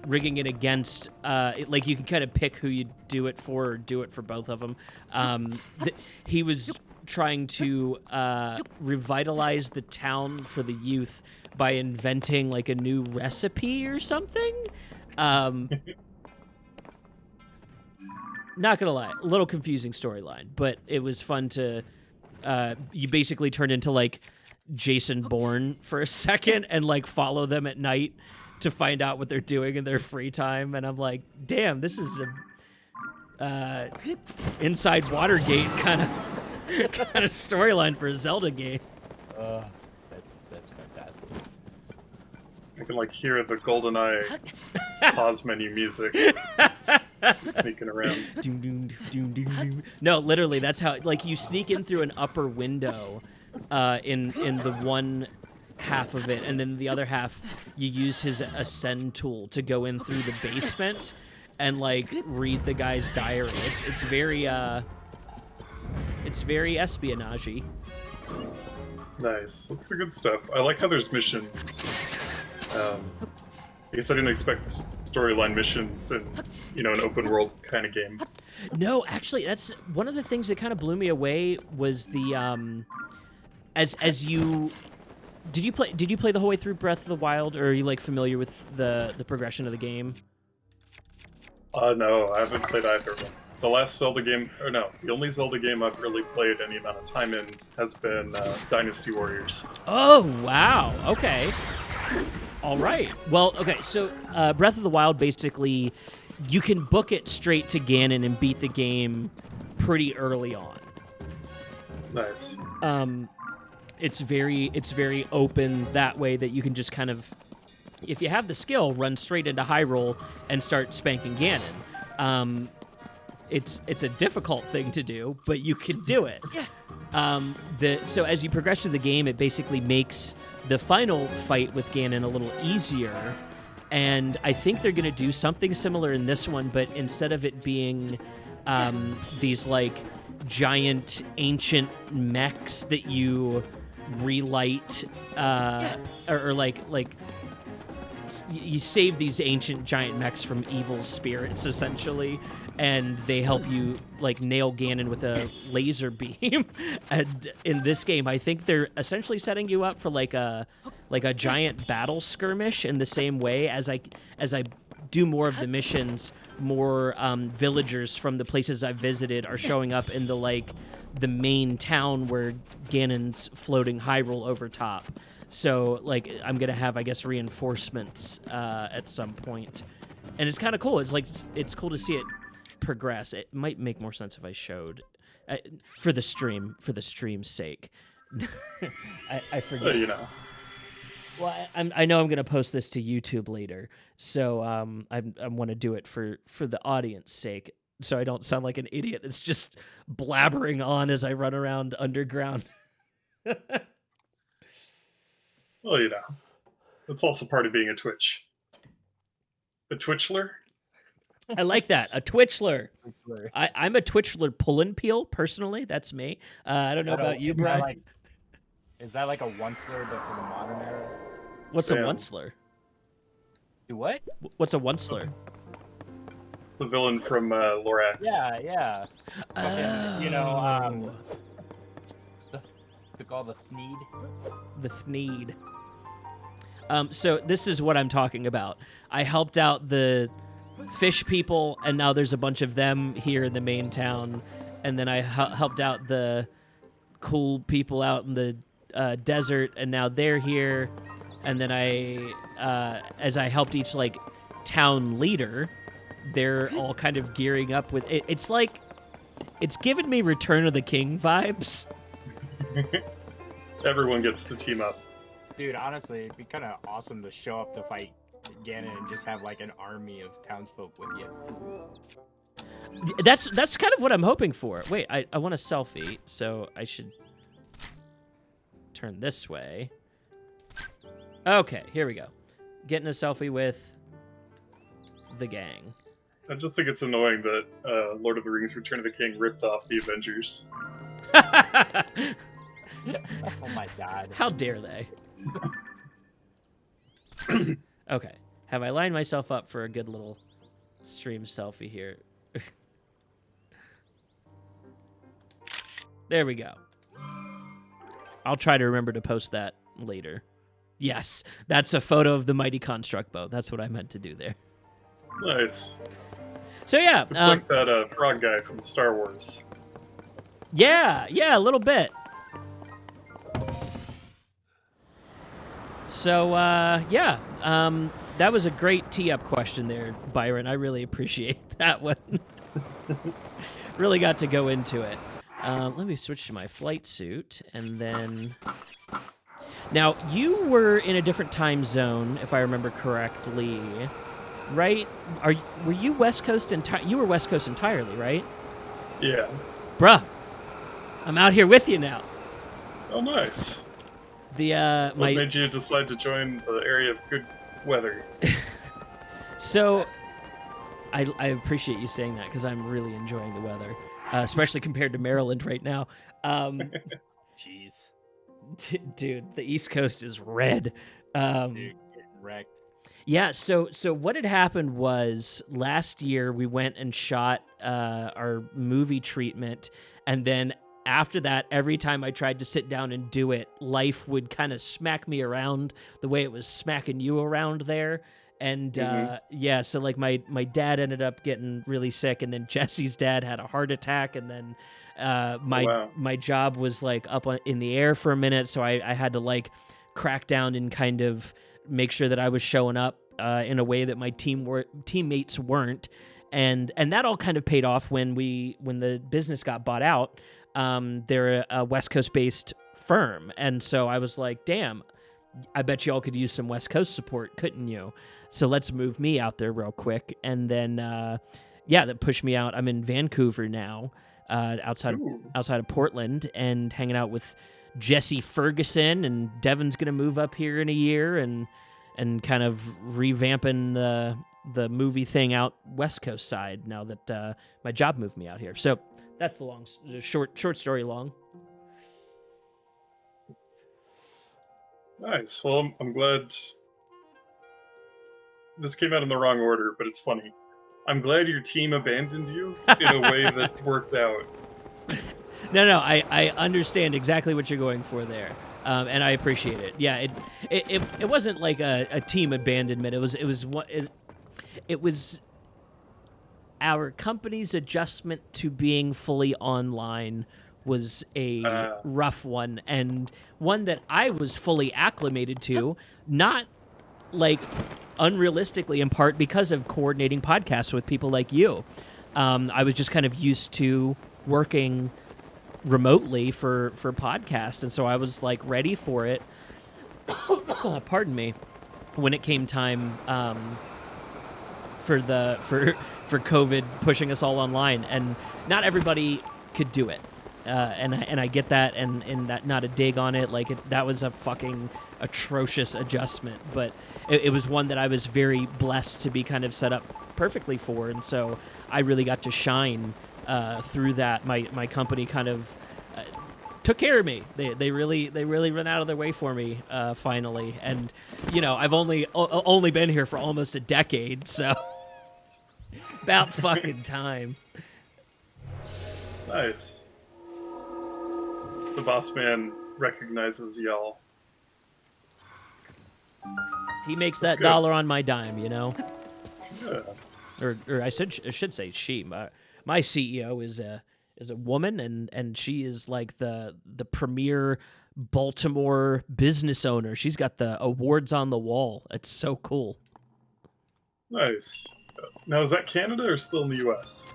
rigging it against, like you can kind of pick who you do it for or do it for both of them. He was trying to revitalize the town for the youth by inventing like a new recipe or something. Not gonna lie, a little confusing storyline, but it was fun to. You basically turned into like Jason Bourne for a second and like follow them at night to find out what they're doing in their free time, and I'm like, damn, this is a inside Watergate kind of storyline for a Zelda game. That's fantastic. I can like hear the GoldenEye pause menu music sneaking around. Doom, doom, doom, doom, doom. No, literally, that's how. Like you sneak in through an upper window, in the one half of it, and then the other half you use his ascend tool to go in through the basement and like read the guy's diary. It's very espionage-y. Nice. That's the good stuff. I like how there's missions. I guess I didn't expect storyline missions in, an open world kind of game. No, actually, that's one of the things that kind of blew me away was the as you did you play the whole way through Breath of the Wild, or are you like familiar with the progression of the game? No, I haven't played either of them. The last Zelda game, the only Zelda game I've really played any amount of time in has been Dynasty Warriors. Oh, wow. Okay. All right. Well, okay, so Breath of the Wild, basically, you can book it straight to Ganon and beat the game pretty early on. Nice. It's very open that way that you can just kind of, if you have the skill, run straight into Hyrule and start spanking Ganon. It's a difficult thing to do, but you can do it. Yeah. So as you progress through the game, it basically makes the final fight with Ganon a little easier. And I think they're going to do something similar in this one, but instead of it being these like giant ancient mechs that you relight, or like you save these ancient giant mechs from evil spirits, essentially, and they help you like nail Ganon with a laser beam. And in this game, I think they're essentially setting you up for like a giant battle skirmish in the same way as I do more of the missions. More villagers from the places I've visited are showing up in the main town where Ganon's floating Hyrule over top. So, like, I'm going to have, I guess, reinforcements at some point. And it's kind of cool. It's cool to see it progress. It might make more sense if I showed for the stream's sake. I forget. Well, I know I'm going to post this to YouTube later, so I want to do it for the audience sake, so I don't sound like an idiot that's just blabbering on as I run around underground. Well, that's also part of being a Twitch. A Twitchler? I like that. A Twitchler. I'm a Twitchler pull and peel, personally. That's me. I don't know about you, Brian. Is that like a onceler, but for the modern era? What's a onceler? Do what? What's a onceler? It's the villain from Lorax. Yeah. Fucking, you know, Oh. took all the Thneed. The Thneed. So this is what I'm talking about. I helped out the fish people, and now there's a bunch of them here in the main town. And then I helped out the cool people out in the desert, and now they're here. And then as I helped each like town leader, they're all kind of gearing up with it. It's like it's given me Return of the King vibes. Everyone gets to team up. Dude, honestly, it'd be kind of awesome to show up to fight Ganon and just have like an army of townsfolk with you. That's kind of what I'm hoping for. Wait, I want a selfie, so I should turn this way. Okay, here we go. Getting a selfie with the gang. I just think it's annoying that Lord of the Rings Return of the King ripped off the Avengers. Oh my god. How dare they? Okay. Have I lined myself up for a good little stream selfie here? There we go. I'll try to remember to post that later. Yes, that's a photo of the mighty construct bow. That's what I meant to do there. Nice. So yeah. It's like that frog guy from Star Wars. Yeah, a little bit. So, yeah, that was a great tee-up question there, Byron. I really appreciate that one. Really got to go into it. Let me switch to my flight suit, and then... Now, you were in a different time zone, if I remember correctly, right? Were you West Coast You were West Coast entirely, right? Yeah. Bruh, I'm out here with you now. Oh, nice. What What made you decide to join the area of good weather? So, I appreciate you saying that because I'm really enjoying the weather, especially compared to Maryland right now. Jeez. Dude, the East Coast is red. Dude, getting wrecked. Yeah, so what had happened was last year we went and shot our movie treatment, and then after that, every time I tried to sit down and do it, life would kind of smack me around the way it was smacking you around there. And yeah, so like my dad ended up getting really sick, and then Jesse's dad had a heart attack, and then my job was like up in the air for a minute, so I had to like crack down and kind of make sure that I was showing up in a way that my teammates weren't, and that all kind of paid off when the business got bought out. They're a West Coast based firm, and so I was like, damn, I bet you all could use some West Coast support, couldn't you? So let's move me out there real quick. And then, yeah, that pushed me out. I'm in Vancouver now, outside of Portland, and hanging out with Jesse Ferguson. And Devin's going to move up here in a year and kind of revamping the movie thing out West Coast side now that my job moved me out here. So that's the short story long. Nice. Well, I'm glad this came out in the wrong order, but it's funny. I'm glad your team abandoned you in a way that worked out. No, I understand exactly what you're going for there, and I appreciate it. Yeah, it wasn't like a team abandonment. It was our company's adjustment to being fully online was a rough one, and one that I was fully acclimated to, not like unrealistically, in part because of coordinating podcasts with people like you. I was just kind of used to working remotely for podcasts, and so I was like ready for it. Pardon me. When it came time for COVID pushing us all online, and not everybody could do it. And I get that, and that, not a dig on it. Like that was a fucking atrocious adjustment, but it was one that I was very blessed to be kind of set up perfectly for, and so I really got to shine through that. My company kind of took care of me. They really went out of their way for me finally. And you know, I've only been here for almost a decade, so about fucking time. Nice. The boss man recognizes y'all. He makes That's that good. dollar on my dime, you know. Yeah. Or I should say she. My CEO is a woman, and she is like the premier Baltimore business owner. She's got the awards on the wall. It's so cool. Nice. Now, is that Canada or still in the U.S.?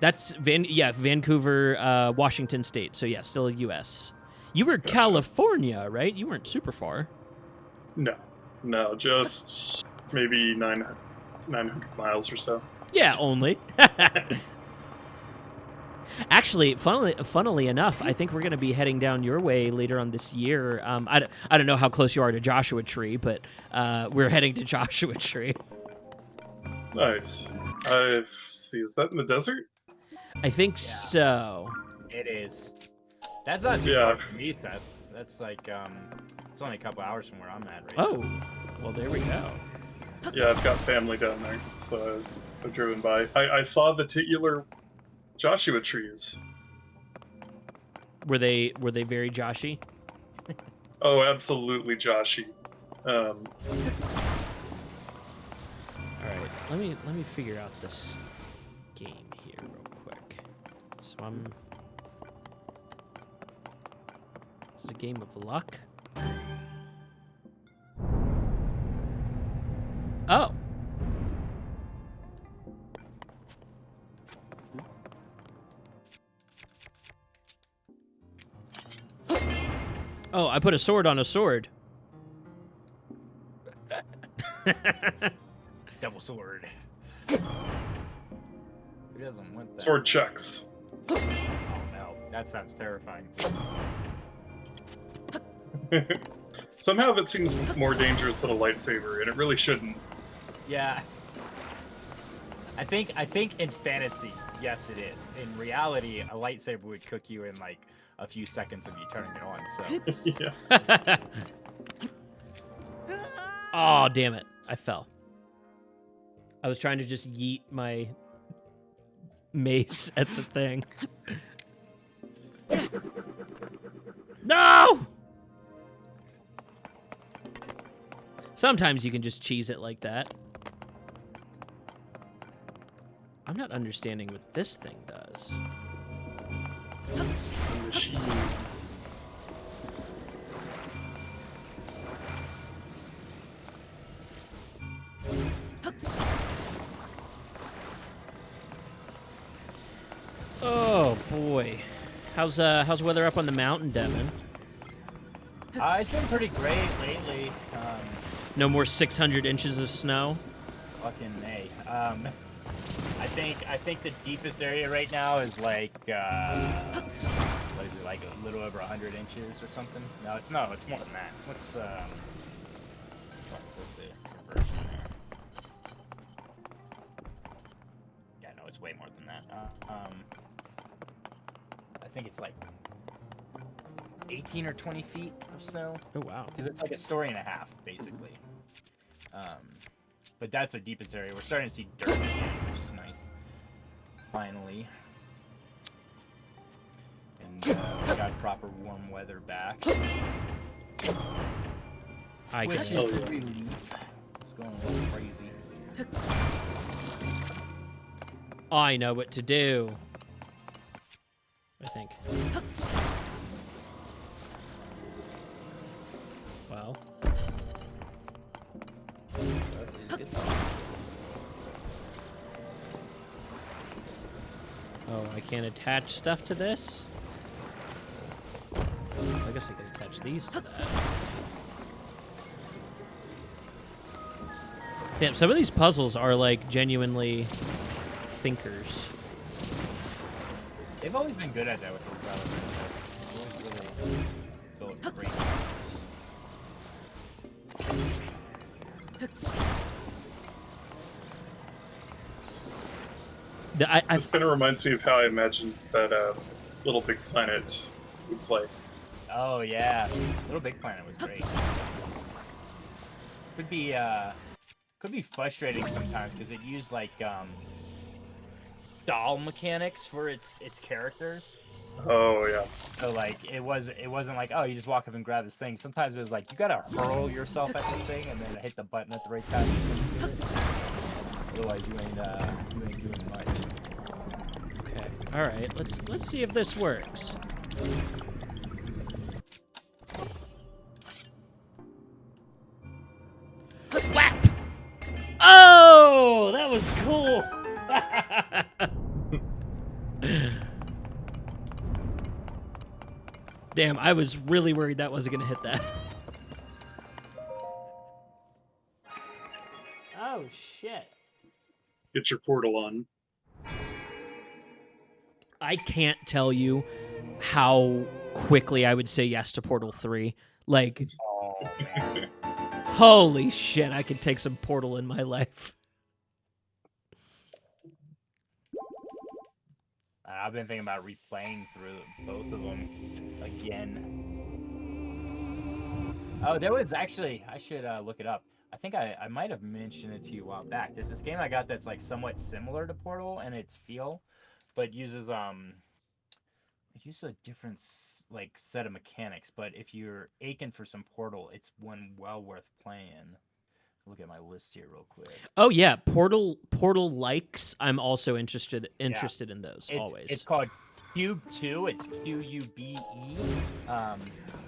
That's Vancouver, Washington State. So yeah, still U.S. You were Gotcha. California, right? You weren't super far. No, just maybe 900 miles or so. Yeah, only. Actually, funnily enough, I think we're going to be heading down your way later on this year. I don't know how close you are to Joshua Tree, but we're heading to Joshua Tree. Nice. See, is that in the desert? I think so. It is. That's not too Yeah. far from me, Seth. That's like, it's only a couple hours from where I'm at right Oh, well, there we go. Yeah, I've got family down there, so I've driven by. I saw the titular Joshua trees. Were they very Joshy? Oh, absolutely, Joshy. All right, let me figure out this game here real quick. So is it a game of luck? Oh. Oh, I put a sword on a sword. Double sword. Who doesn't want that? Sword checks. Oh no, that sounds terrifying. Somehow that seems more dangerous than a lightsaber, and it really shouldn't. Yeah. I think in fantasy, yes it is. In reality, a lightsaber would cook you in like a few seconds of you turning it on, so. Yeah. Oh, damn it. I fell. I was trying to just yeet my mace at the thing. No! Sometimes you can just cheese it like that. I'm not understanding what this thing does. Machine. Oh boy. How's weather up on the mountain, Devin? It's been pretty great lately. No more 600 inches of snow? Fucking A. I think the deepest area right now is like, what is it, like a little over 100 inches or something? No, it's more than that. What's the conversion there? Yeah, no, it's way more than that. I think it's like 18 or 20 feet of snow. Oh wow. Because it's like a story and a half, basically. But that's the deepest area. We're starting to see dirt again, which is nice. Finally. And we got proper warm weather back. I Which can. is a relief. It's going a little crazy. I know what to do. I think. Well. Oh, I can't attach stuff to this? I guess I can attach these to that. Damn, some of these puzzles are like genuinely thinkers. They've always been good at that with the development. They've always really built great I This kind of reminds me of how I imagined that Little Big Planet would play. Oh yeah, Little Big Planet was great. Could be frustrating sometimes because it used like doll mechanics for its characters. Oh yeah. So like it wasn't like, oh, you just walk up and grab this thing. Sometimes it was like you gotta hurl yourself at this thing and then hit the button at the right time. Otherwise you ain't doing much. Okay. All right. Let's see if this works. Whap! Oh, that was cool. Damn, I was really worried that wasn't gonna hit that. Oh shit. Get your portal on. I can't tell you how quickly I would say yes to Portal 3. Like, Oh man. holy shit, I could take some Portal in my life. I've been thinking about replaying through both of them again. Oh, there was actually, I should look it up. I think I might have mentioned it to you a while back. There's this game I got that's like somewhat similar to Portal in its feel, but uses a different like set of mechanics. But if you're aching for some Portal, it's one well worth playing. Look at my list here real quick. Oh yeah, Portal likes. I'm also interested in those always. It's called Cube 2. It's QUBE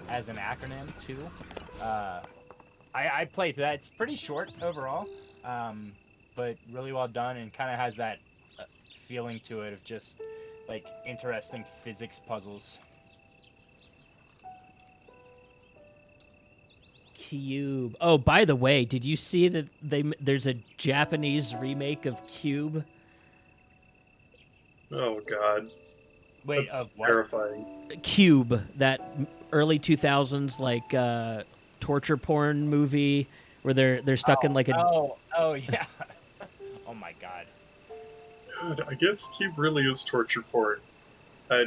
as an acronym too. I played that. It's pretty short overall, but really well done and kind of has that feeling to it of just like interesting physics puzzles. Cube. Oh, by the way, did you see that there's a Japanese remake of Cube? Oh god. Wait, That's of what? terrifying. Cube, that early 2000s like torture porn movie where they're stuck in like a Oh yeah. Oh my god. God, I guess Cube really is torture porn. I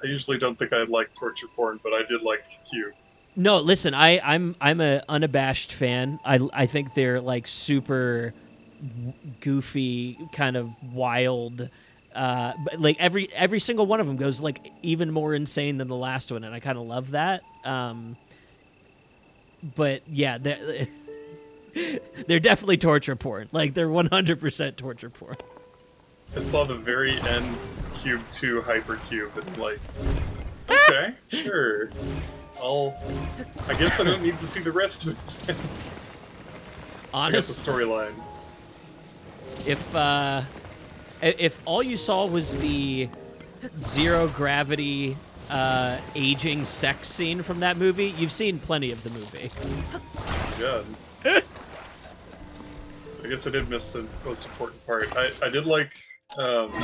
usually don't think I'd like torture porn, but I did like Cube. No, listen, I'm a unabashed fan. I think they're like super goofy, kind of wild. But like every single one of them goes like even more insane than the last one, and I kind of love that. But yeah, they're definitely torture porn. Like they're 100% torture porn. I saw the very end Cube 2 Hypercube and like, okay, sure. I guess I don't need to see the rest of it. I got the storyline. If all you saw was the zero gravity aging sex scene from that movie, you've seen plenty of the movie. God. I guess I did miss the most important part. I did like the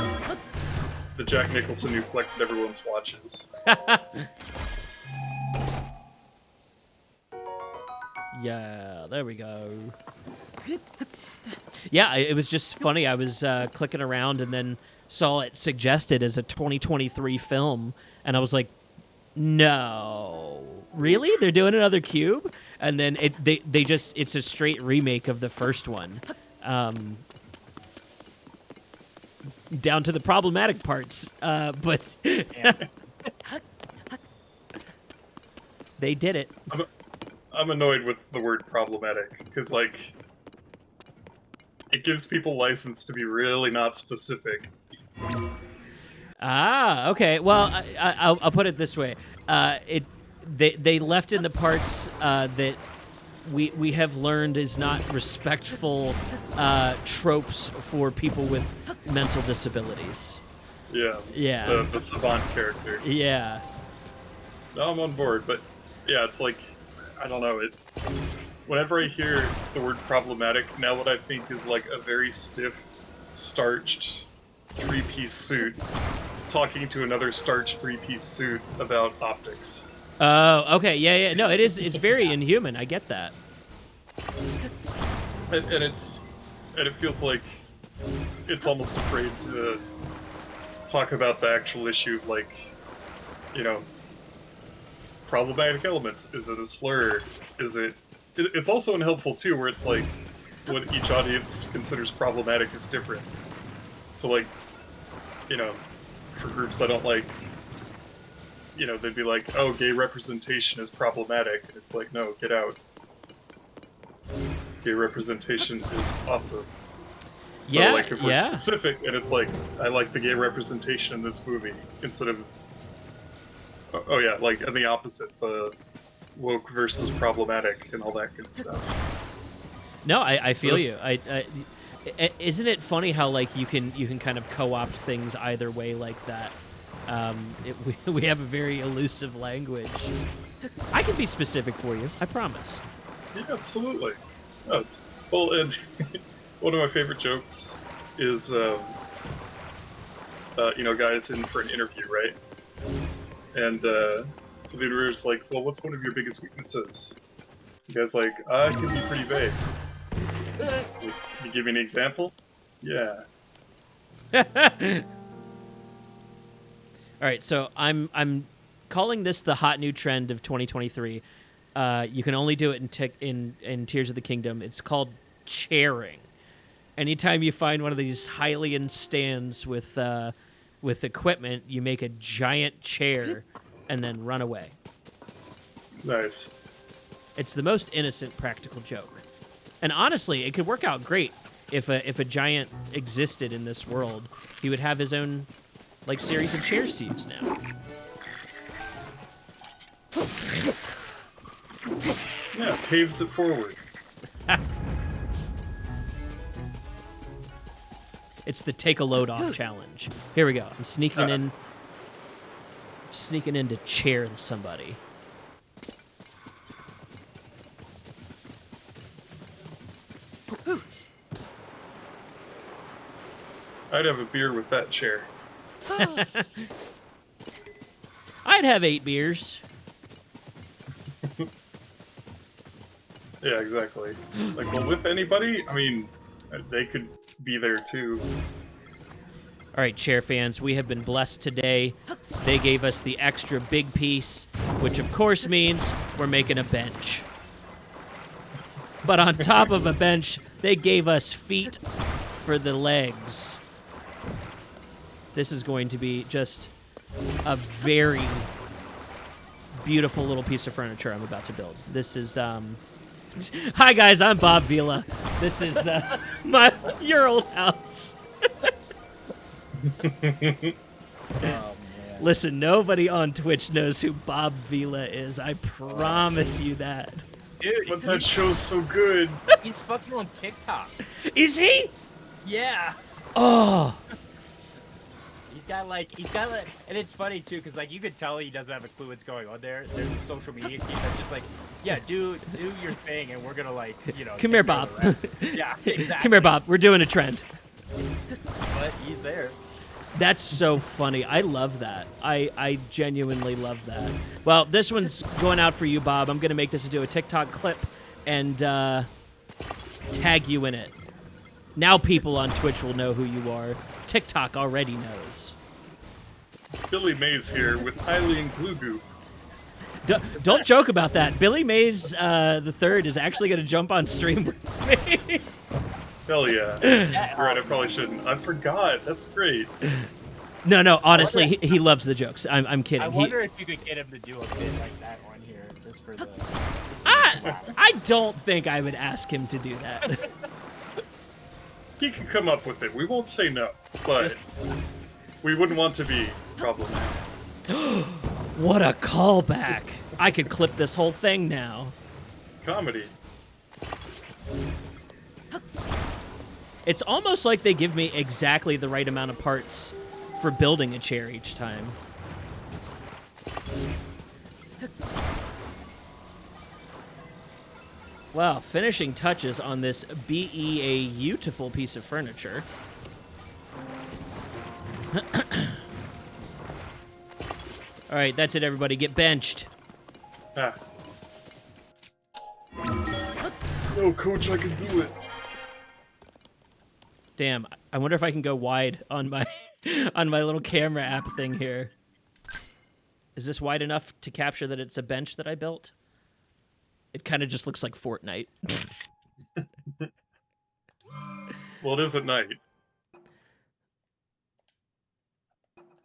Jack Nicholson who collected everyone's watches. Yeah, there we go. Yeah, it was just funny. I was clicking around and then saw it suggested as a 2023 film, and I was like, no, really? They're doing another Cube? And then it's a straight remake of the first one. Down to the problematic parts, but they did it. I'm annoyed with the word problematic, because, like, it gives people license to be really not specific. Ah, okay. Well, I'll put it this way. They left in the parts that we have learned is not respectful tropes for people with mental disabilities. Yeah. Yeah. The savant character. Yeah. No, I'm on board, but yeah, it's like, I don't know, whenever I hear the word problematic, now what I think is like a very stiff, starched three-piece suit talking to another starched three-piece suit about optics. Oh, okay, yeah. No, it's very inhuman. I get that. And it feels like it's almost afraid to talk about the actual issue of like you know, problematic elements. Is it a slur? Is it... It's also unhelpful, too, where it's like, what each audience considers problematic is different. So, like, you know, for groups I don't like, you know, they'd be like, oh, gay representation is problematic. And it's like, no, get out. Gay representation is awesome. So, Yeah, like, if we're yeah. specific, and it's like, I like the gay representation in this movie, instead of... Oh, yeah, like, and the opposite, the woke versus problematic and all that good stuff. No, I feel you. Isn't it funny how like you can kind of co-opt things either way like that? We have a very elusive language. I can be specific for you. I promise. Yeah, absolutely. Oh, well, and one of my favorite jokes is, you know, guys in for an interview, right? And so the interviewer's like, well, what's one of your biggest weaknesses? The guy's like, I can be pretty vague. Like, can you give me an example? Yeah. All right, so I'm calling this the hot new trend of 2023. You can only do it in Tears of the Kingdom. It's called chairing. Anytime you find one of these Hylian stands with equipment, you make a giant chair and then run away. Nice. It's the most innocent practical joke. And honestly, it could work out great if a giant existed in this world. He would have his own like series of chairs to use now. Yeah, paves it forward. It's the take a load off challenge. Here we go. I'm sneaking in to chair somebody. I'd have a beer with that chair. I'd have 8 beers. Yeah, exactly. Like, well, with anybody, I mean, they could be there too. All right, chair fans, we have been blessed today. They gave us the extra big piece, which of course means we're making a bench. But on top of a bench, they gave us feet for the legs. This is going to be just a very beautiful little piece of furniture I'm about to build. This is, hi guys, I'm Bob Vila. This is your old house. Listen, nobody on Twitch knows who Bob Vila is. I promise you that. Dude, But that show's so good. he's fucking on TikTok. Is he? Yeah. Oh. He's got like, and it's funny too, because like you could tell he doesn't have a clue what's going on there. There's a social media team that's just like, yeah, do your thing, and we're gonna like, you know. Come here, Bob. Yeah, exactly. Come here, Bob. We're doing a trend. But he's there. That's so funny. I love that. I genuinely love that. Well, this one's going out for you, Bob. I'm going to make this into a TikTok clip and tag you in it. Now people on Twitch will know who you are. TikTok already knows. Billy Mays here with Hylian Glue Goop. Don't joke about that. Billy Mays the third is actually going to jump on stream with me. Hell yeah. You're right, I probably shouldn't. I forgot. That's great. No. Honestly, he loves the jokes. I'm kidding. I wonder if you could get him to do a bit like that on here, just for the. I don't think I would ask him to do that. He can come up with it. We won't say no, but we wouldn't want to be problematic. What a callback. I could clip this whole thing now. Comedy. It's almost like they give me exactly the right amount of parts for building a chair each time. Wow, finishing touches on this beautiful piece of furniture. All right, that's it, everybody. Get benched. Ah. No, coach, I can do it. Damn, I wonder if I can go wide on my on my little camera app thing here. Is this wide enough to capture that it's a bench that I built? It kind of just looks like Fortnite. Well, it is at night.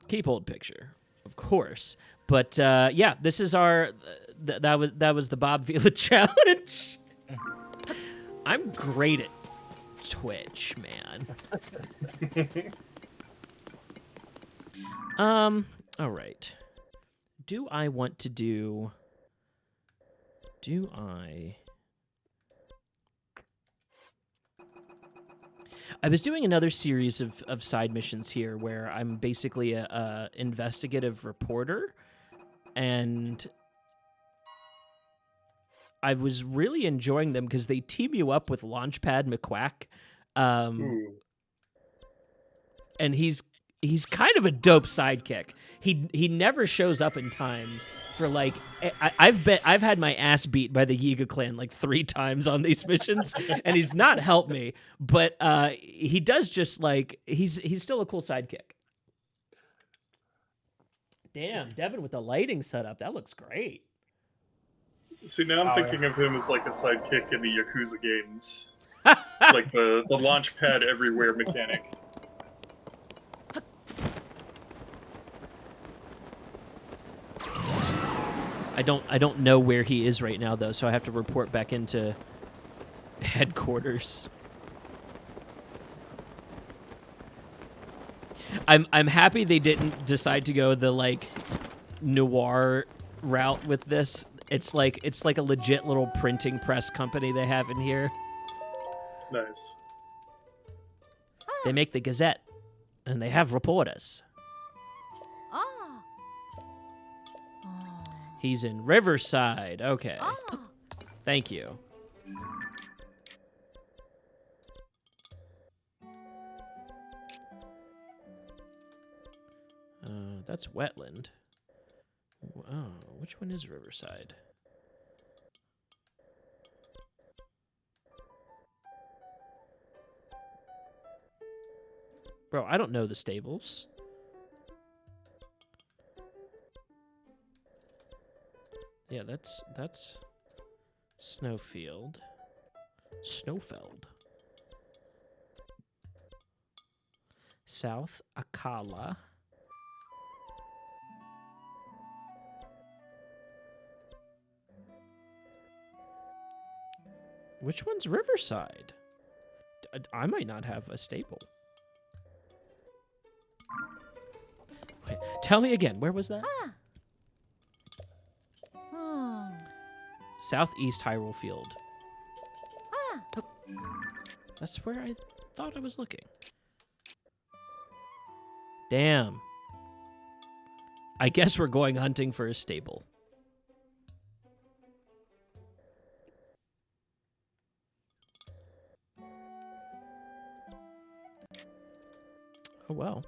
Keep old picture, of course. But yeah, this is our that was the Bob Vila challenge. I'm great at Twitch, man. All right. Do I want to do? Do I? I was doing another series of side missions here where I'm basically a investigative reporter, and I was really enjoying them because they team you up with Launchpad McQuack, and he's kind of a dope sidekick. He never shows up in time for like I've had my ass beat by the Yiga clan like 3 times on these missions, and he's not helped me. But he does just like he's still a cool sidekick. Damn, Devin with the lighting setup, that looks great. See, now I'm thinking of him as like a sidekick in the Yakuza games, like the launch pad everywhere mechanic. I don't know where he is right now though, so I have to report back into headquarters. I'm happy they didn't decide to go the like noir route with this. It's like a legit little printing press company they have in here. Nice. They make the Gazette, and they have reporters. Ah. He's in Riverside. Okay. Thank you. That's Wetland. Oh, which one is Riverside? Bro, I don't know the stables. Yeah, that's Snowfield. Snowfeld. South Akala. Which one's Riverside? I might not have a stable. Wait, tell me again, where was that? Southeast Hyrule Field. That's where I thought I was looking. Damn. I guess we're going hunting for a stable. Oh, well.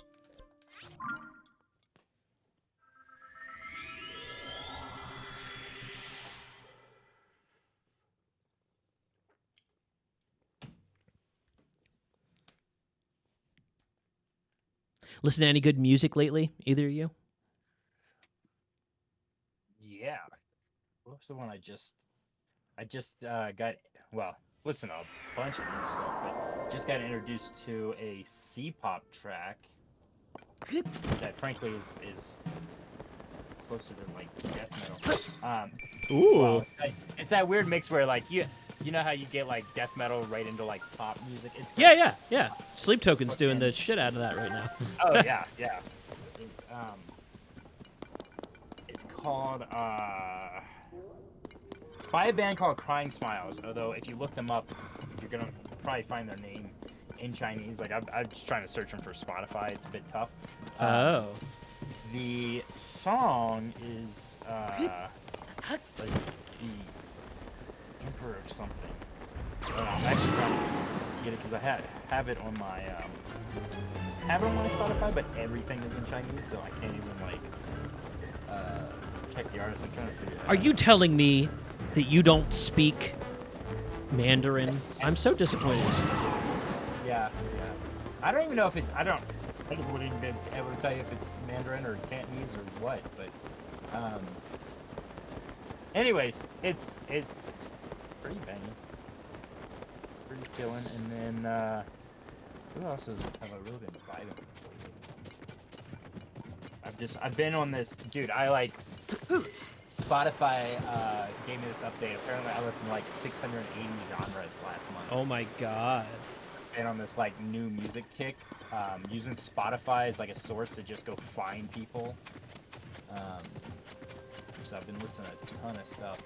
Listen to any good music lately, either of you? Yeah. What was the one I just got? Well, listen to a bunch of new stuff, but just got introduced to a C-pop track that, frankly, is closer to like death metal. Ooh. Well, it's that weird mix where like you know how you get like death metal right into like pop music. It's Yeah. Sleep Token's doing the shit out of that right now. Oh yeah. It's called it's by a band called Crying Smiles. Although if you look them up, you're gonna probably find their name in Chinese. Like I'm just trying to search them for Spotify. It's a bit tough. Oh. The song is like the Emperor of something. I'm actually trying to get it because I have it on my Spotify, but everything is in Chinese, so I can't even like check the artist. I'm trying to figure it out. Are you telling me that you don't speak Mandarin? I'm so disappointed. Yeah. I don't even know if it's. I wouldn't even be able to tell you if it's Mandarin or Cantonese or what, but Anyways, it's pretty banging, pretty chilling. And then who else have I really been vibing lately? I've been on this, dude. I like Spotify gave me this update. Apparently, I listened to like 680 genres last month. Oh my god. Been on this like new music kick, using Spotify as like a source to just go find people. So I've been listening to a ton of stuff.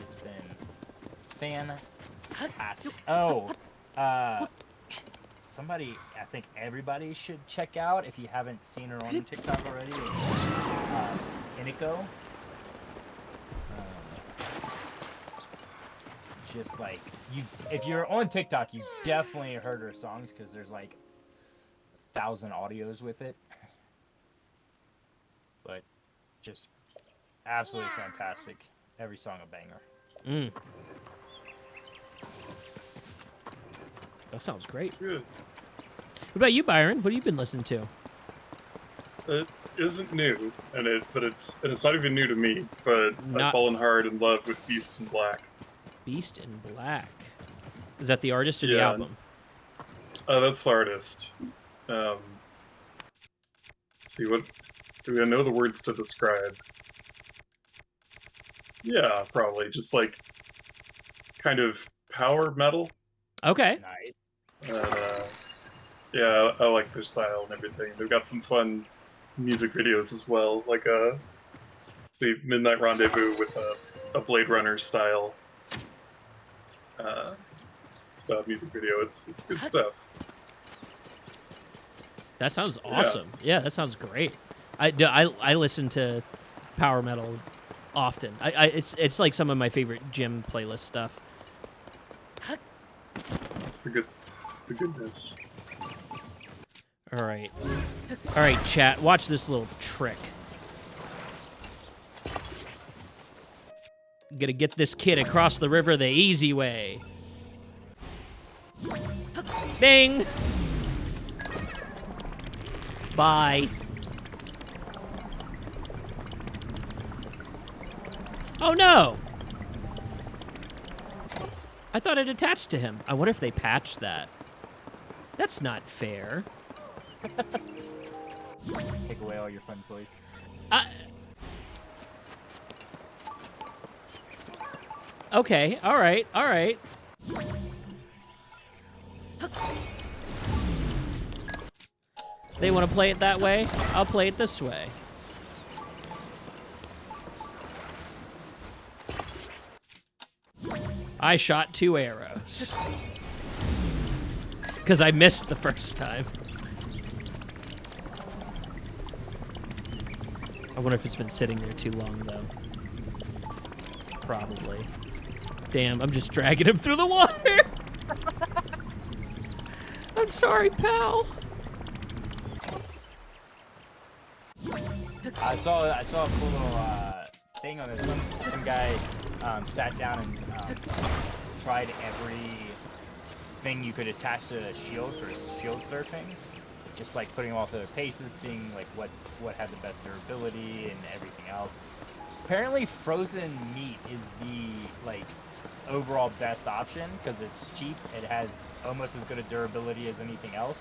It's been fantastic. Oh, somebody I think everybody should check out if you haven't seen her on TikTok already. Iniko. Just like if you're on TikTok, you definitely heard her songs because there's like 1,000 audios with it. But just absolutely fantastic. Every song a banger. That sounds great. It's good. What about you, Byron? What have you been listening to? It isn't new, but it's not even new to me. But Not- I've fallen hard in love with Beast in Black. Beast in Black. Is that the artist or the Yeah. album? That's the artist. See, what do I know the words to describe? Yeah, probably just like kind of power metal. Okay. Nice. Yeah, I like their style and everything. They've got some fun music videos as well, like see, Midnight Rendezvous with a Blade Runner style music video. It's good stuff. That sounds awesome. Yeah, that sounds great. I listen to power metal often. It's like some of my favorite gym playlist stuff. It's the goodness. All right, chat. Watch this little trick. Gonna get this kid across the river the easy way. Ding. Bye. Oh no! I thought it attached to him. I wonder if they patched that. That's not fair. Take away all your fun toys. Okay, all right. They want to play it that way? I'll play it this way. I shot 2 arrows. Because I missed the first time. I wonder if it's been sitting there too long, though. Probably. Damn, I'm just dragging him through the water. I'm sorry, pal. I saw a cool little thing on this. Some guy sat down and tried everything you could attach to a shield for shield surfing. Just like putting them off their paces, seeing like what had the best durability and everything else. Apparently, frozen meat is the like overall best option because it's cheap. It has almost as good a durability as anything else.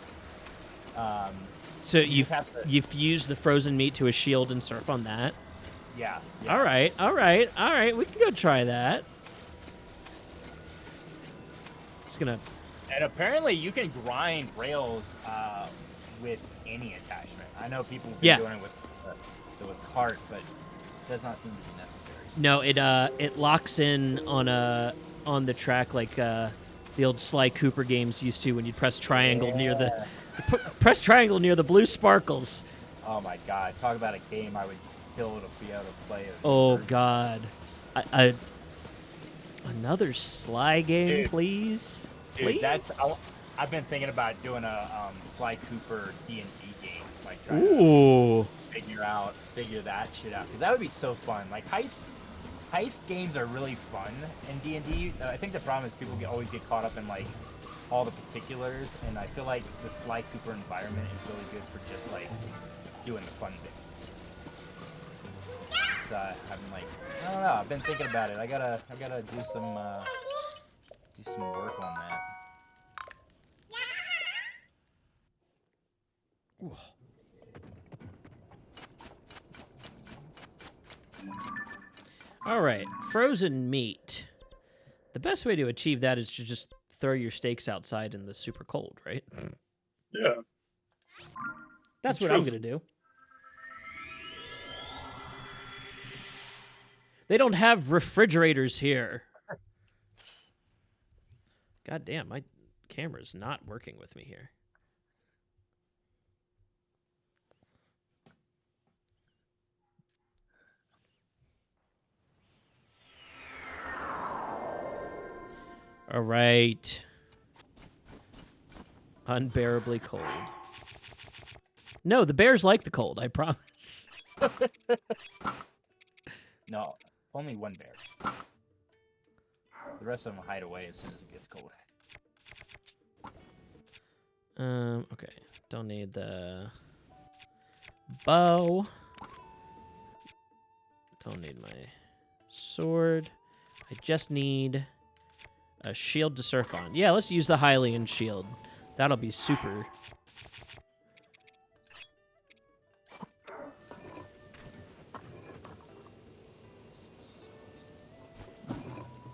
So you fuse the frozen meat to a shield and surf on that? Yeah. All right. We can go try that. Just gonna. And apparently, you can grind rails with any attachment. I know people have been doing it with cart, but it does not seem to be necessary. No, it locks in on the track like the old Sly Cooper games used to when you'd press triangle near the blue sparkles. Oh my god! Talk about a game I would kill to be able to play. Oh god, another Sly game, Dude. Please. Dude, Please? I've been thinking about doing a Sly Cooper D&D game, like trying Ooh. to figure that shit out, because that would be so fun. Like heist games are really fun in D&D. I think the problem is people always get caught up in like all the particulars, and I feel like the Sly Cooper environment is really good for just like doing the fun bits. I'm like, I don't know. I've been thinking about it. I gotta do some work on that. All right, frozen meat. The best way to achieve that is to just throw your steaks outside in the super cold, right? Yeah. That's It's what I'm frozen. gonna do. They don't have refrigerators here. God damn, my camera's not working with me here. All right. Unbearably cold. No, the bears like the cold, I promise. No, only one bear. The rest of them hide away as soon as it gets cold. Okay. Don't need the bow. Don't need my sword. I just need a shield to surf on. Yeah, let's use the Hylian shield. That'll be super.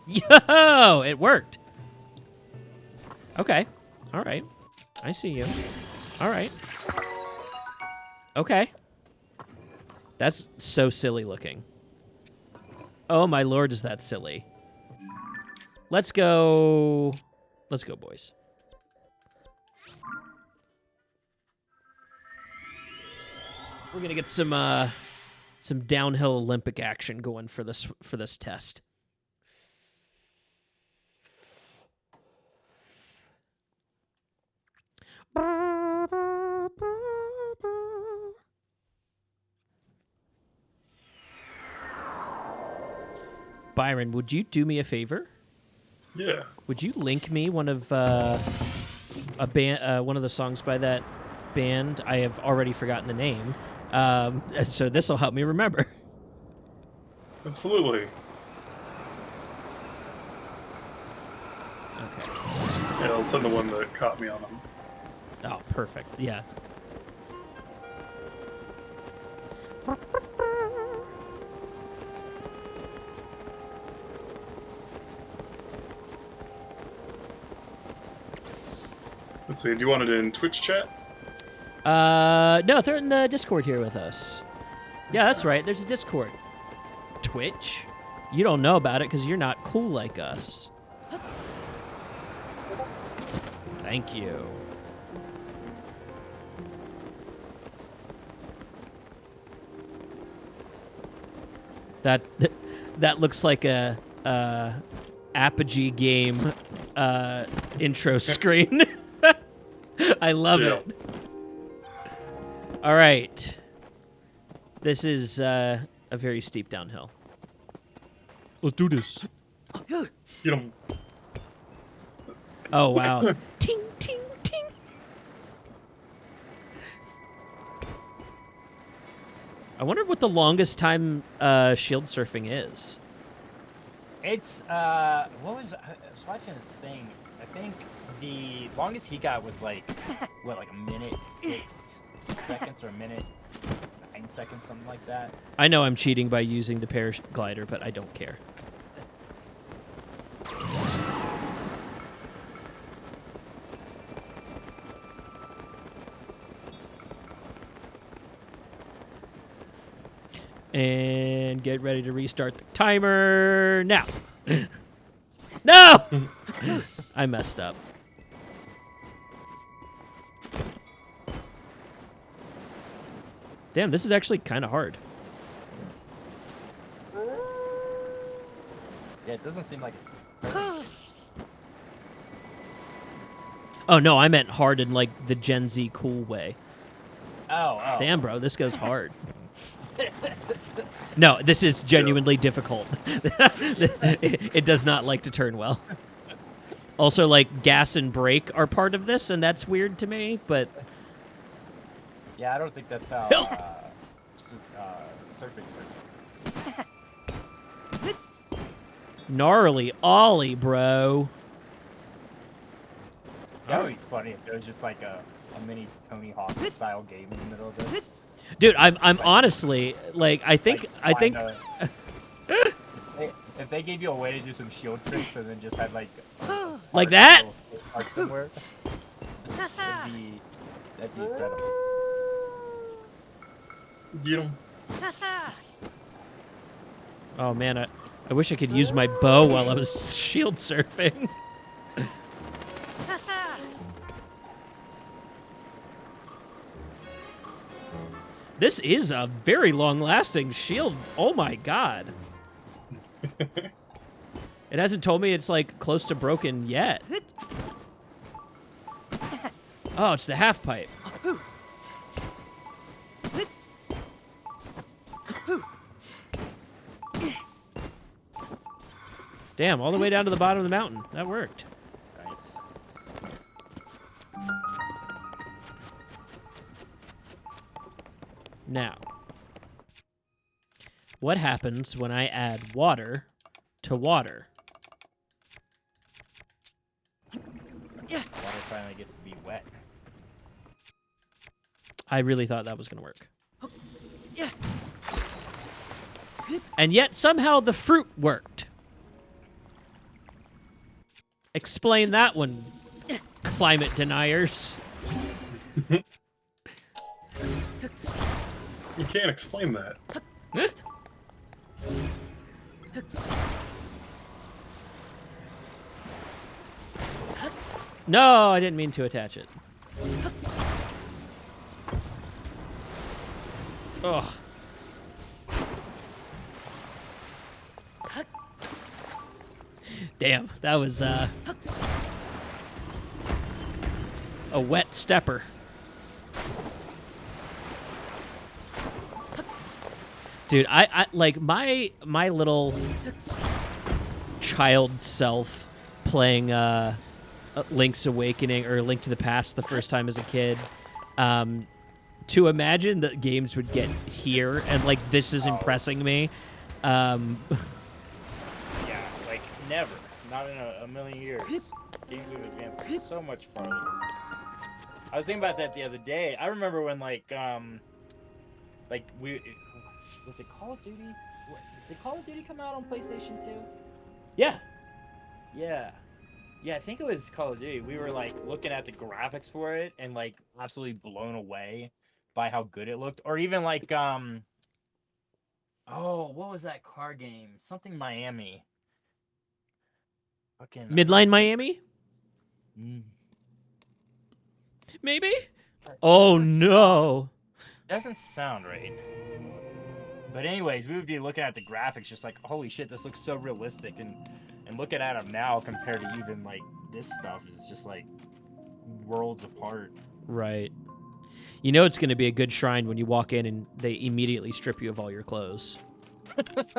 Yo, it worked. Okay. All right. I see you. All right. Okay. That's so silly looking. Oh my lord, is that silly. Let's go. Let's go, boys. We're gonna get some downhill Olympic action going for this test. Byron, would you do me a favor? Yeah. Would you link me one of one of the songs by that band? I have already forgotten the name, so this will help me remember. Absolutely. Okay. Yeah, I'll send the one that caught me on them. Oh, perfect. Yeah. Let's see, do you want it in Twitch chat? No, they're in the Discord here with us. Yeah, that's right. There's a Discord. Twitch? You don't know about it because you're not cool like us. Thank you. That looks like a Apogee game intro screen. I love it. All right. This is a very steep downhill. Let's do this. You know, Oh, wow. Ting, ting, ting. I wonder what the longest time shield surfing is. It's what was I was watching this thing. I think the longest he got was like what, like a minute 6 seconds or a minute 9 seconds, something like that. I know I'm cheating by using the paraglider, but I don't care. And get ready to restart the timer now. No! I messed up. Damn, this is actually kind of hard. Yeah, it doesn't seem like it's. Oh, no, I meant hard in, like, the Gen Z cool way. Oh. Damn, bro, this goes hard. No, this is genuinely difficult. It does not like to turn well. Also, like, gas and brake are part of this, and that's weird to me, but... Yeah, I don't think that's how surfing works. Gnarly ollie, bro. That would be funny if there was just like a mini Tony Hawk style game in the middle of this. Dude, I'm honestly like I think If they gave you a way to do some shield tricks and then just had like Like that? Park somewhere, that'd be incredible. You Oh man, I wish I could use my bow while I was shield surfing. This is a very long-lasting shield. Oh my god. It hasn't told me it's like close to broken yet. Oh, it's the half pipe. Damn, all the way down to the bottom of the mountain. That worked. Nice. Now, what happens when I add water to water? Water finally gets to be wet. I really thought that was going to work. And yet, somehow, the fruit worked. Explain that one, climate deniers. You can't explain that. No, I didn't mean to attach it. Ugh. Damn, that was a wet stepper. Dude, I like my little child self playing Link's Awakening or Link to the Past the first time as a kid. To imagine that games would get here and like this is impressing me. Yeah, like never. Not in a million years. Games have advanced so much farther. I was thinking about that the other day. I remember when was it Call of Duty? Did Call of Duty come out on PlayStation 2? Yeah. Yeah. Yeah, I think it was Call of Duty. We were like looking at the graphics for it and like absolutely blown away by how good it looked. Or even like what was that car game? Something Miami. Fucking Midline Miami? Mm. Maybe? Oh no. Doesn't sound right. But anyways, we would be looking at the graphics just like, holy shit, this looks so realistic, and looking at them now compared to even like this stuff is just like worlds apart. Right. You know it's going to be a good shrine when you walk in and they immediately strip you of all your clothes. It's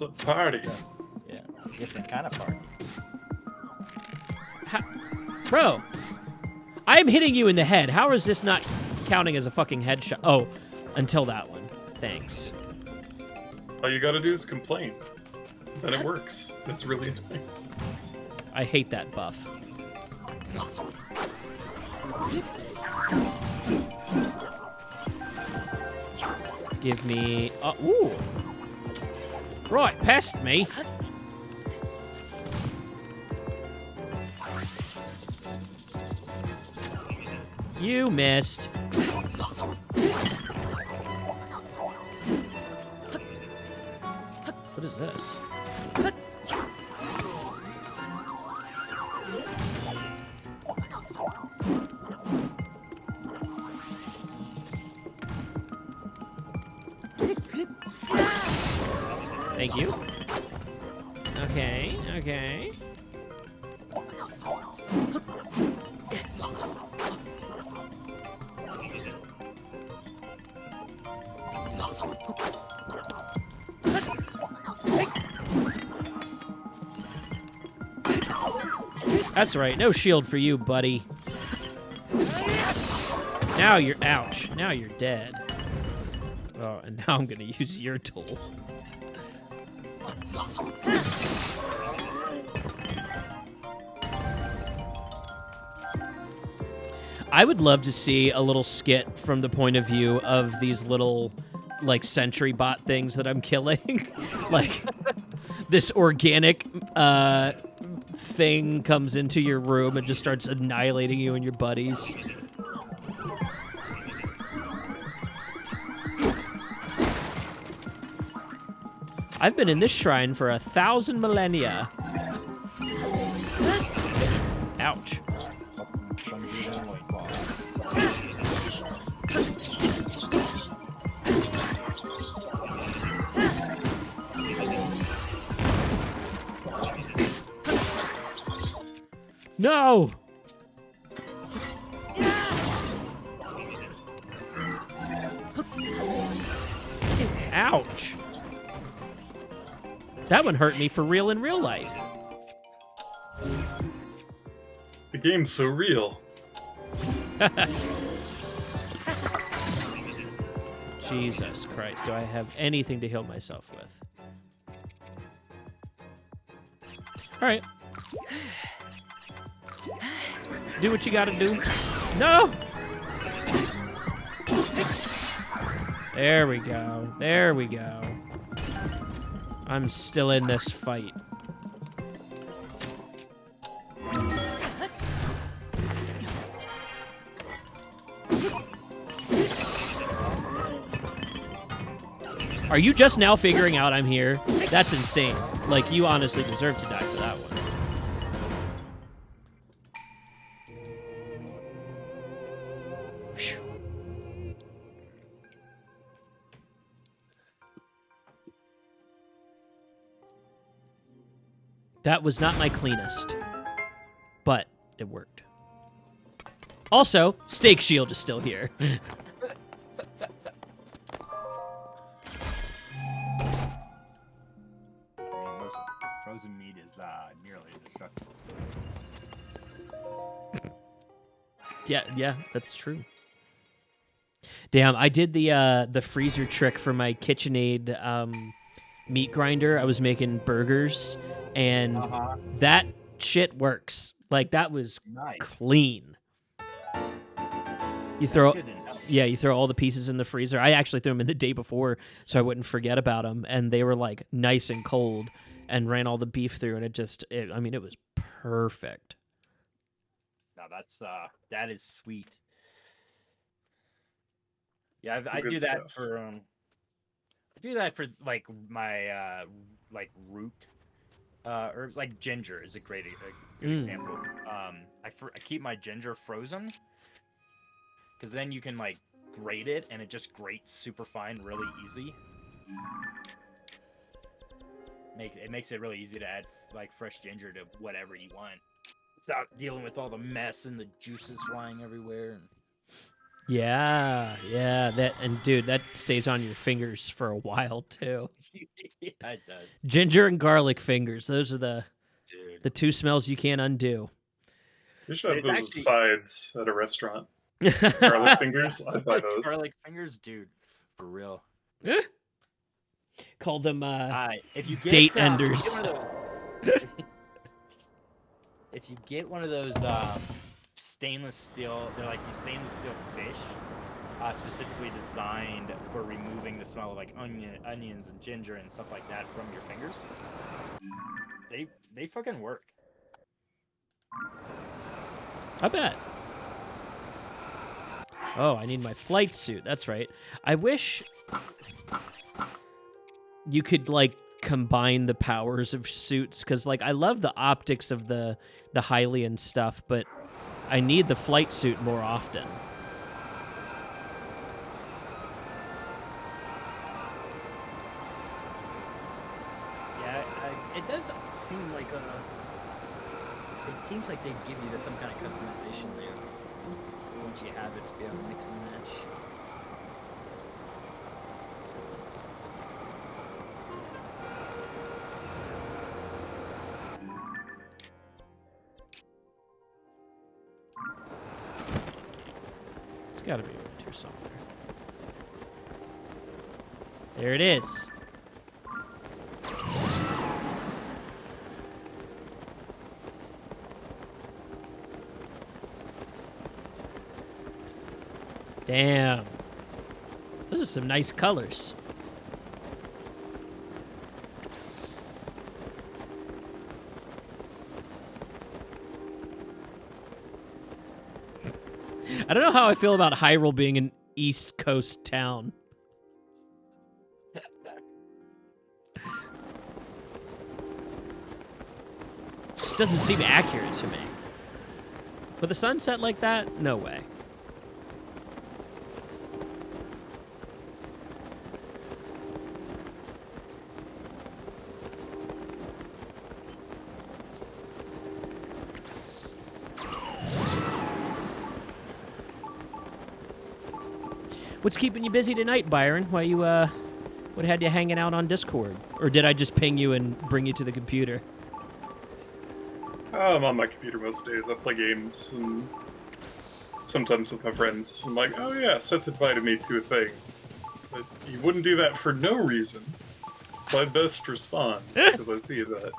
a party. Yeah, different kind of party. Bro, I'm hitting you in the head. How is this not counting as a fucking headshot? Oh, until that one. Thanks. All you gotta do is complain. Then it works. It's really annoying. I hate that buff. Give me... ooh. Right, past me. You missed. What is this? Thank you. Okay, okay. That's right, no shield for you, buddy. Now you're, ouch, now you're dead. Oh, and now I'm gonna use your tool. I would love to see a little skit from the point of view of these little, like, sentry bot things that I'm killing. Like, this organic thing comes into your room and just starts annihilating you and your buddies. I've been in this shrine for 1,000 millennia. Ouch. No! Ouch. That one hurt me for real in real life. The game's so real. Jesus Christ, do I have anything to heal myself with? Alright. Do what you gotta do. No! There we go. There we go. I'm still in this fight. Are you just now figuring out I'm here? That's insane. Like, you honestly deserve to die for that one. Phew. That was not my cleanest, but it worked. Also, Stake Shield is still here. Listen, frozen meat is nearly indestructible. Yeah, that's true. Damn, I did the freezer trick for my KitchenAid meat grinder. I was making burgers, and that shit works. Like, that was Nice. clean. You throw all the pieces in the freezer. I actually threw them in the day before so I wouldn't forget about them, and they were like nice and cold, and ran all the beef through, and it was perfect. No, that is sweet. Yeah, I Good do that stuff. for I do that for like my like root herbs. Like ginger is a good example. I keep my ginger frozen because then you can like grate it and it just grates super fine, really easy. It makes it really easy to add like fresh ginger to whatever you want. Without dealing with all the mess and the juices flying everywhere. Yeah, dude, that stays on your fingers for a while too. Yeah, it does. Ginger and garlic fingers. Those are the Dude. two smells you can't undo. We should have It's those actually- as sides at a restaurant. Garlic fingers, I'd buy those. Garlic fingers, dude, for real. Call them If you get date enders. If you get one of those stainless steel, they're like these stainless steel fish, specifically designed for removing the smell of like onions and ginger and stuff like that from your fingers. They fucking work. I bet. Oh, I need my flight suit. That's right. I wish you could like combine the powers of suits, because like I love the optics of the Hylian stuff, but I need the flight suit more often. Yeah, it does seem like it seems like they give you some kind of customization there once you have it to be able to mix and match. It's got to be around here somewhere. There it is. Damn. Those are some nice colors. I don't know how I feel about Hyrule being an East Coast town. Just doesn't seem accurate to me. With a sunset like that, no way. What's keeping you busy tonight, Byron? Why you, what had you hanging out on Discord? Or did I just ping you and bring you to the computer? I'm on my computer most days. I play games and sometimes with my friends. I'm like, oh yeah, Seth invited me to a thing. But he wouldn't do that for no reason. So I best respond, because I see that.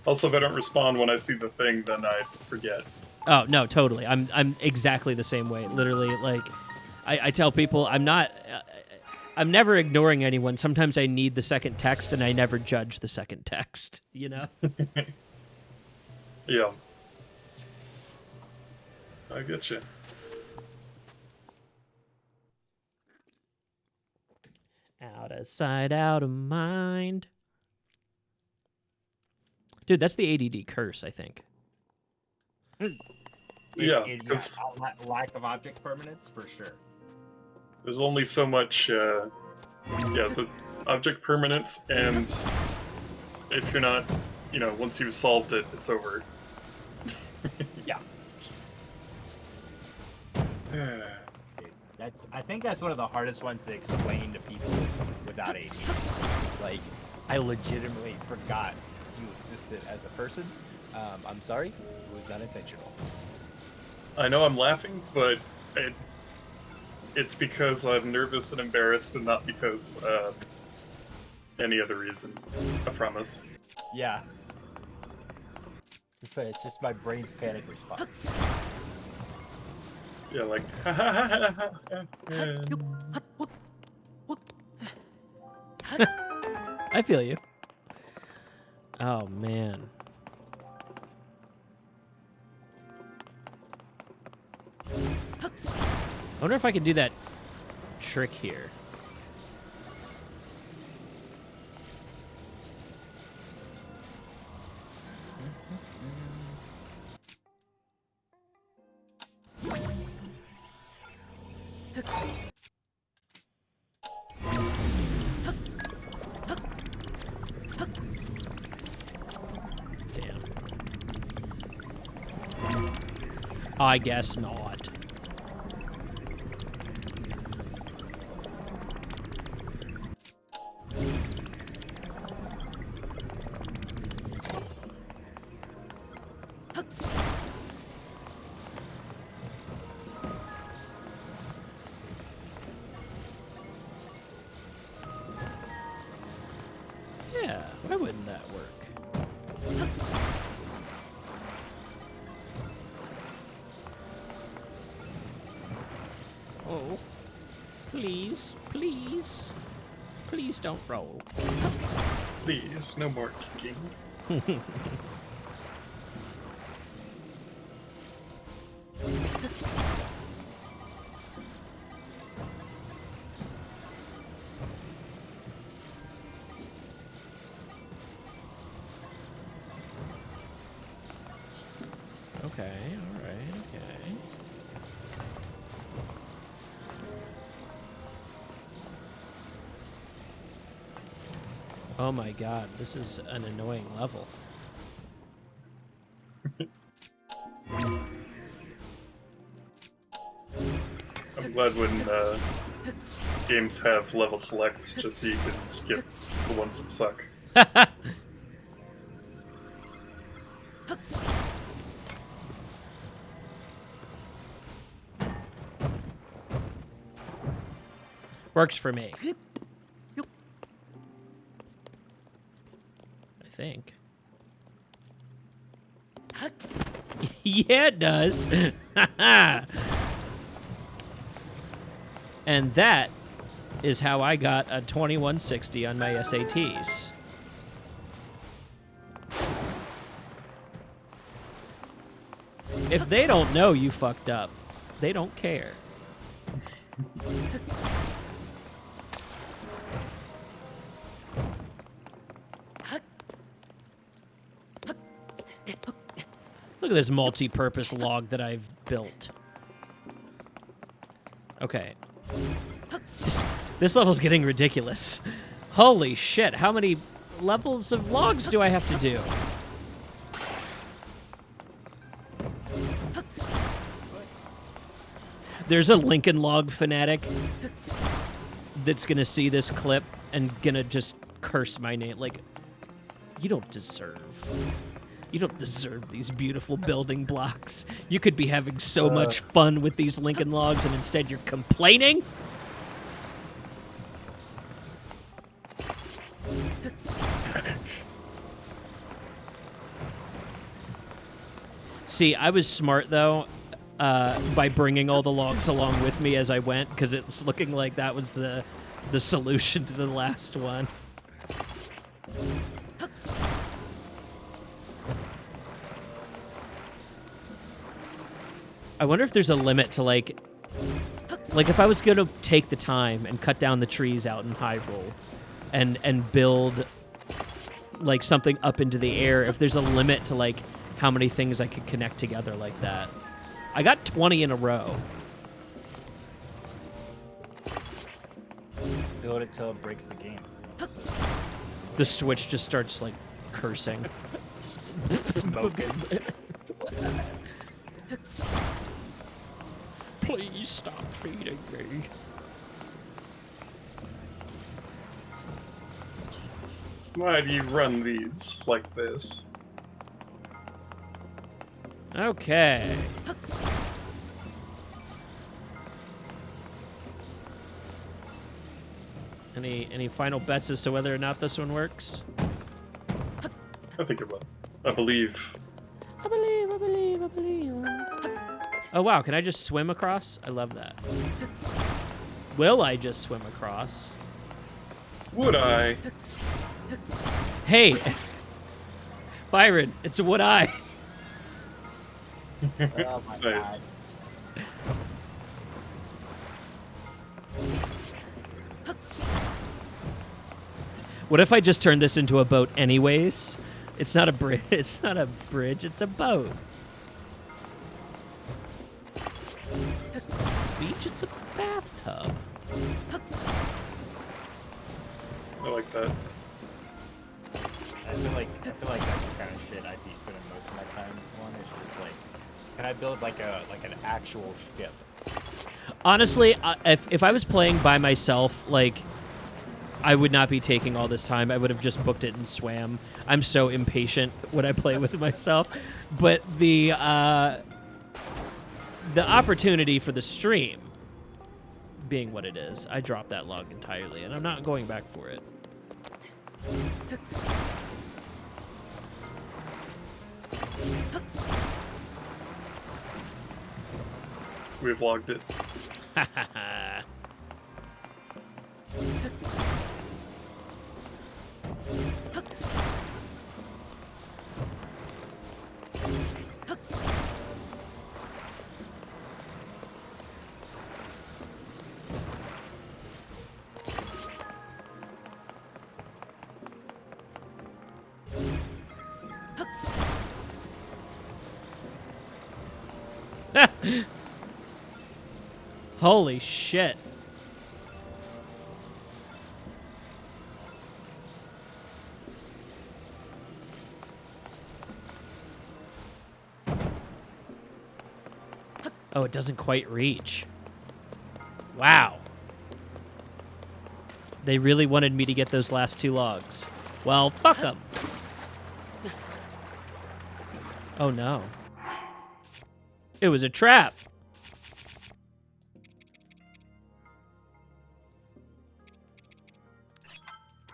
Also, if I don't respond when I see the thing, then I forget. Oh, no, totally. I'm exactly the same way. Literally, like, I tell people I'm never ignoring anyone. Sometimes I need the second text, and I never judge the second text, you know? Yeah. I get you. Out of sight, out of mind. Dude, that's the ADD curse, I think. Yeah, Yeah, 'cause lack of object permanence for sure. there's only so much, yeah, it's an object permanence, and if you're not, once you've solved it, it's over. Yeah. I think that's one of the hardest ones to explain to people without ADD. Like, I legitimately forgot you existed as a person. I'm sorry, it was not intentional. I know I'm laughing, but it's because I'm nervous and embarrassed, and not because any other reason. I promise. Yeah. It's just my brain's panic response. Yeah, like. I feel you. Oh, man. I wonder if I could do that trick here. Damn. I guess not. Yeah, why wouldn't that work? Oh, please, please, please don't roll. Please, no more kicking. Okay, alright, okay. Oh my god, this is an annoying level. I'm glad when games have level selects, just so you can skip the ones that suck. Works for me. think. Yeah, it does. And that is how I got a 2160 on my SATs. If they don't know you fucked up, they don't care. Look at this multi-purpose log that I've built. Okay. This level's getting ridiculous. Holy shit, how many levels of logs do I have to do? There's a Lincoln Log fanatic that's gonna see this clip and gonna just curse my name. Like, you don't deserve these beautiful building blocks. You could be having so much fun with these Lincoln Logs, and instead you're complaining? See, I was smart, though, by bringing all the logs along with me as I went, because it's looking like that was the solution to the last one. I wonder if there's a limit to, like if I was going to take the time and cut down the trees out in Hyrule and build, like, something up into the air, if there's a limit to, like, how many things I could connect together like that. I got 20 in a row. Build it till it breaks the game. The Switch just starts, like, cursing. Smoking. Please stop feeding me. Why do you run these like this? Okay. Any final bets as to whether or not this one works? I think it will. I believe. I believe. Oh, wow. Can I just swim across? I love that. Will I just swim across? Would I? Hey! Byron, it's a would I. Oh my Nice. god. What if I just turn this into a boat anyways? It's not a bridge. It's not a bridge. It's a boat. It's not a beach. It's a bathtub. I like that. I feel like that's the kind of shit I'd be spending most of my time on. It's just like, can I build like an actual ship? Honestly, if I was playing by myself, like, I would not be taking all this time. I would have just booked it and swam. I'm so impatient when I play with myself. But the opportunity for the stream being what it is, I dropped that log entirely, and I'm not going back for it. We've logged it. Ha ha ha. Holy shit. Oh, it doesn't quite reach. Wow. They really wanted me to get those last two logs. Well, fuck them. Oh no. It was a trap.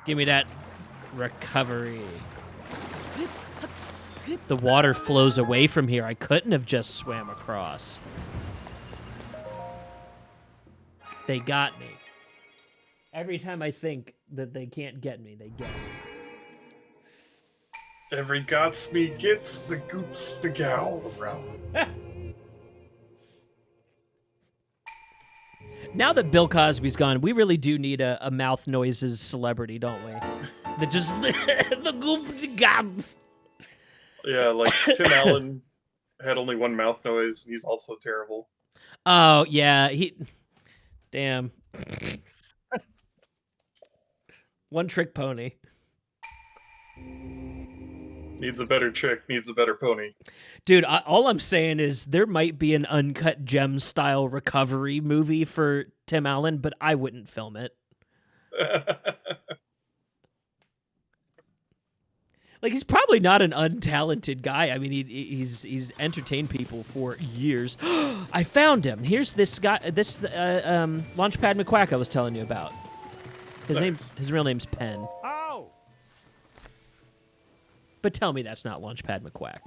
Give me that recovery. The water flows away from here. I couldn't have just swam across. They got me. Every time I think that they can't get me, they get me. Every gots me gets the goots the gal around. Now that Bill Cosby's gone, we really do need a mouth noises celebrity, don't we? That just the goop the gob. Yeah, like Tim Allen had only one mouth noise, and he's also terrible. Oh yeah, damn. One trick pony. Needs a better chick, needs a better pony. Dude, all I'm saying is there might be an Uncut Gems style recovery movie for Tim Allen, but I wouldn't film it. Like, he's probably not an untalented guy. I mean, he's entertained people for years. I found him. Here's this guy, Launchpad McQuack I was telling you about. His real name's Penn. Oh! But tell me that's not Launchpad McQuack.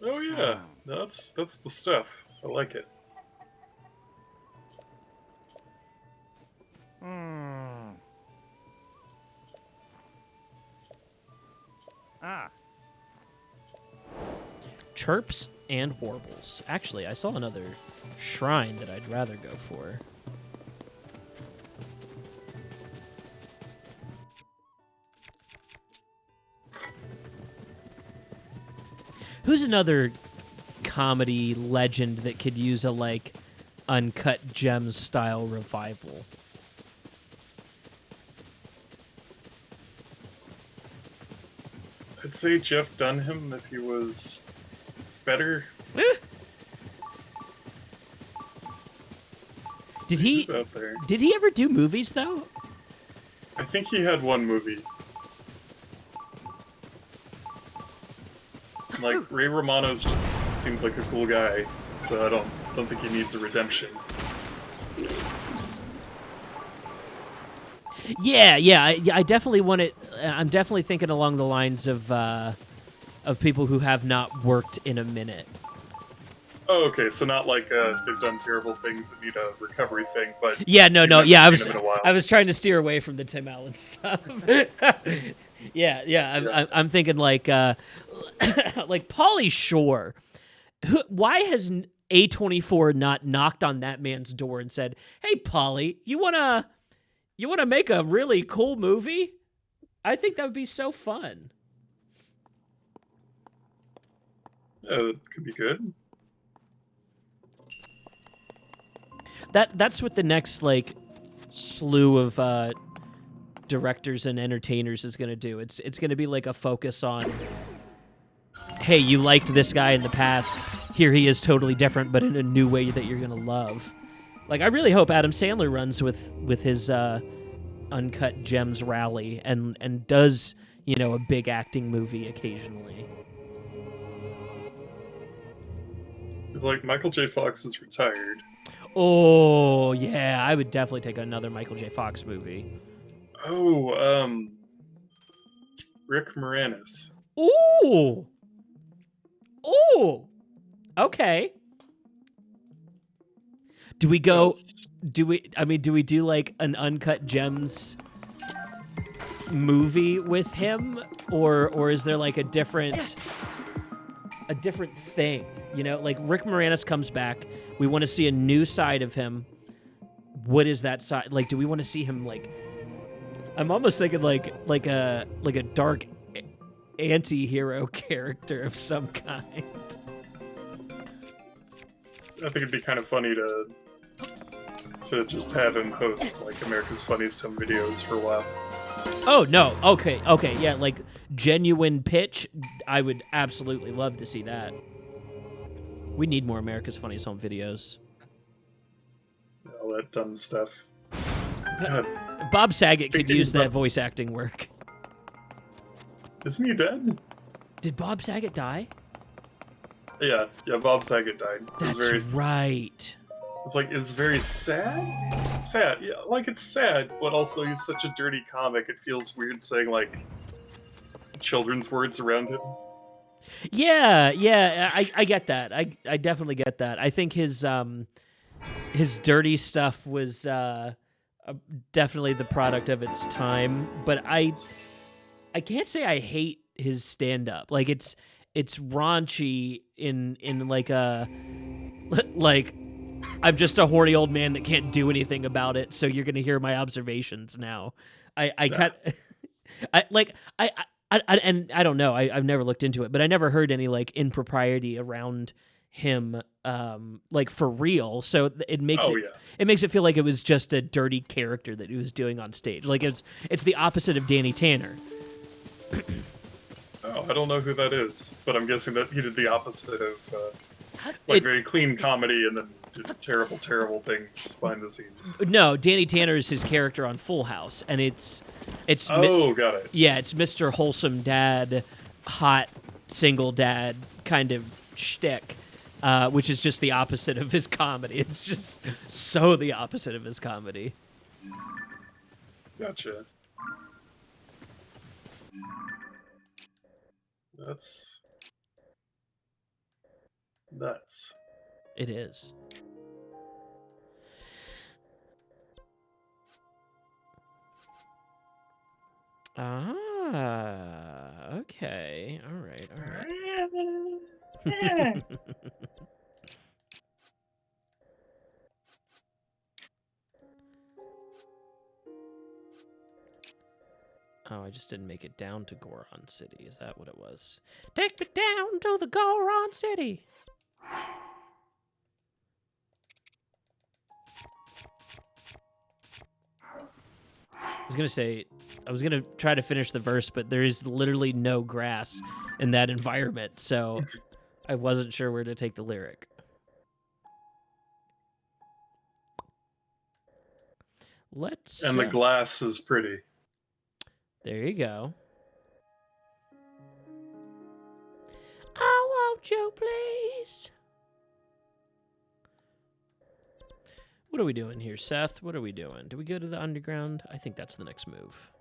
Oh yeah, no, that's the stuff. I like it. Chirps and warbles. Actually, I saw another shrine that I'd rather go for. Who's another comedy legend that could use a, like, Uncut Gems style revival? I'd say Jeff Dunham if he was better. Did He's out there. Did he ever do movies though? I think he had one movie. Like, Ray Romano's just seems like a cool guy, so I don't think he needs a redemption. Yeah, I definitely want it. I'm definitely thinking along the lines of people who have not worked in a minute. Oh, okay, so not like they've done terrible things and need a recovery thing, but Yeah, no, yeah. I I was trying to steer away from the Tim Allen stuff. I'm thinking like like Pauly Shore. Why has A24 not knocked on that man's door and said, "Hey, Pauly, you wanna make a really cool movie? I think that would be so fun." it could be good. That's what the next like slew of directors and entertainers is going to do. It's going to be like a focus on, hey, you liked this guy in the past. Here he is totally different, but in a new way that you're going to love. Like, I really hope Adam Sandler runs with his Uncut Gems rally and does, a big acting movie occasionally. It's like Michael J. Fox is retired. Oh, yeah, I would definitely take another Michael J. Fox movie. Oh, Rick Moranis. Ooh! Ooh! Okay. Do we do like an Uncut Gems movie with him? Or is there like a different thing? Like Rick Moranis comes back. We want to see a new side of him. What is that side? Like, do we want to see him like? I'm almost thinking like a dark anti-hero character of some kind. I think it'd be kind of funny to just have him host like America's Funniest Home Videos for a while. Oh no! Okay, yeah, like genuine pitch. I would absolutely love to see that. We need more America's Funniest Home Videos. All that dumb stuff. God. Bob Saget could use that voice acting work. Isn't he dead? Did Bob Saget die? Yeah, Bob Saget died. That's right. It's very sad. Sad, yeah, like it's sad, but also he's such a dirty comic. It feels weird saying like children's words around him. Yeah, I get that. I definitely get that. I think his dirty stuff was definitely the product of its time, but I can't say I hate his stand up. Like it's raunchy in like a like I'm just a horny old man that can't do anything about it, so you're going to hear my observations now. I can't and I don't know. I've never looked into it, but I never heard any like impropriety around him like for real. So it makes it makes it feel like it was just a dirty character that he was doing on stage. Like it's the opposite of Danny Tanner. Oh, I don't know who that is, but I'm guessing that he did the opposite of like very clean comedy and then did terrible, terrible things behind the scenes. No, Danny Tanner is his character on Full House, and it's got it. Yeah, it's Mr. Wholesome Dad, hot single dad kind of shtick, which is just the opposite of his comedy. It's just so the opposite of his comedy. Gotcha. That's nuts. It is. Okay. All right. Oh, I just didn't make it down to Goron City. Is that what it was? Take me down to the Goron City. I was gonna try to finish the verse, but there is literally no grass in that environment, so I wasn't sure where to take the lyric. Let's. And the glass is pretty. There you go. Oh, won't you please? What are we doing here, Seth? What are we doing? Do we go to the underground? I think that's the next move.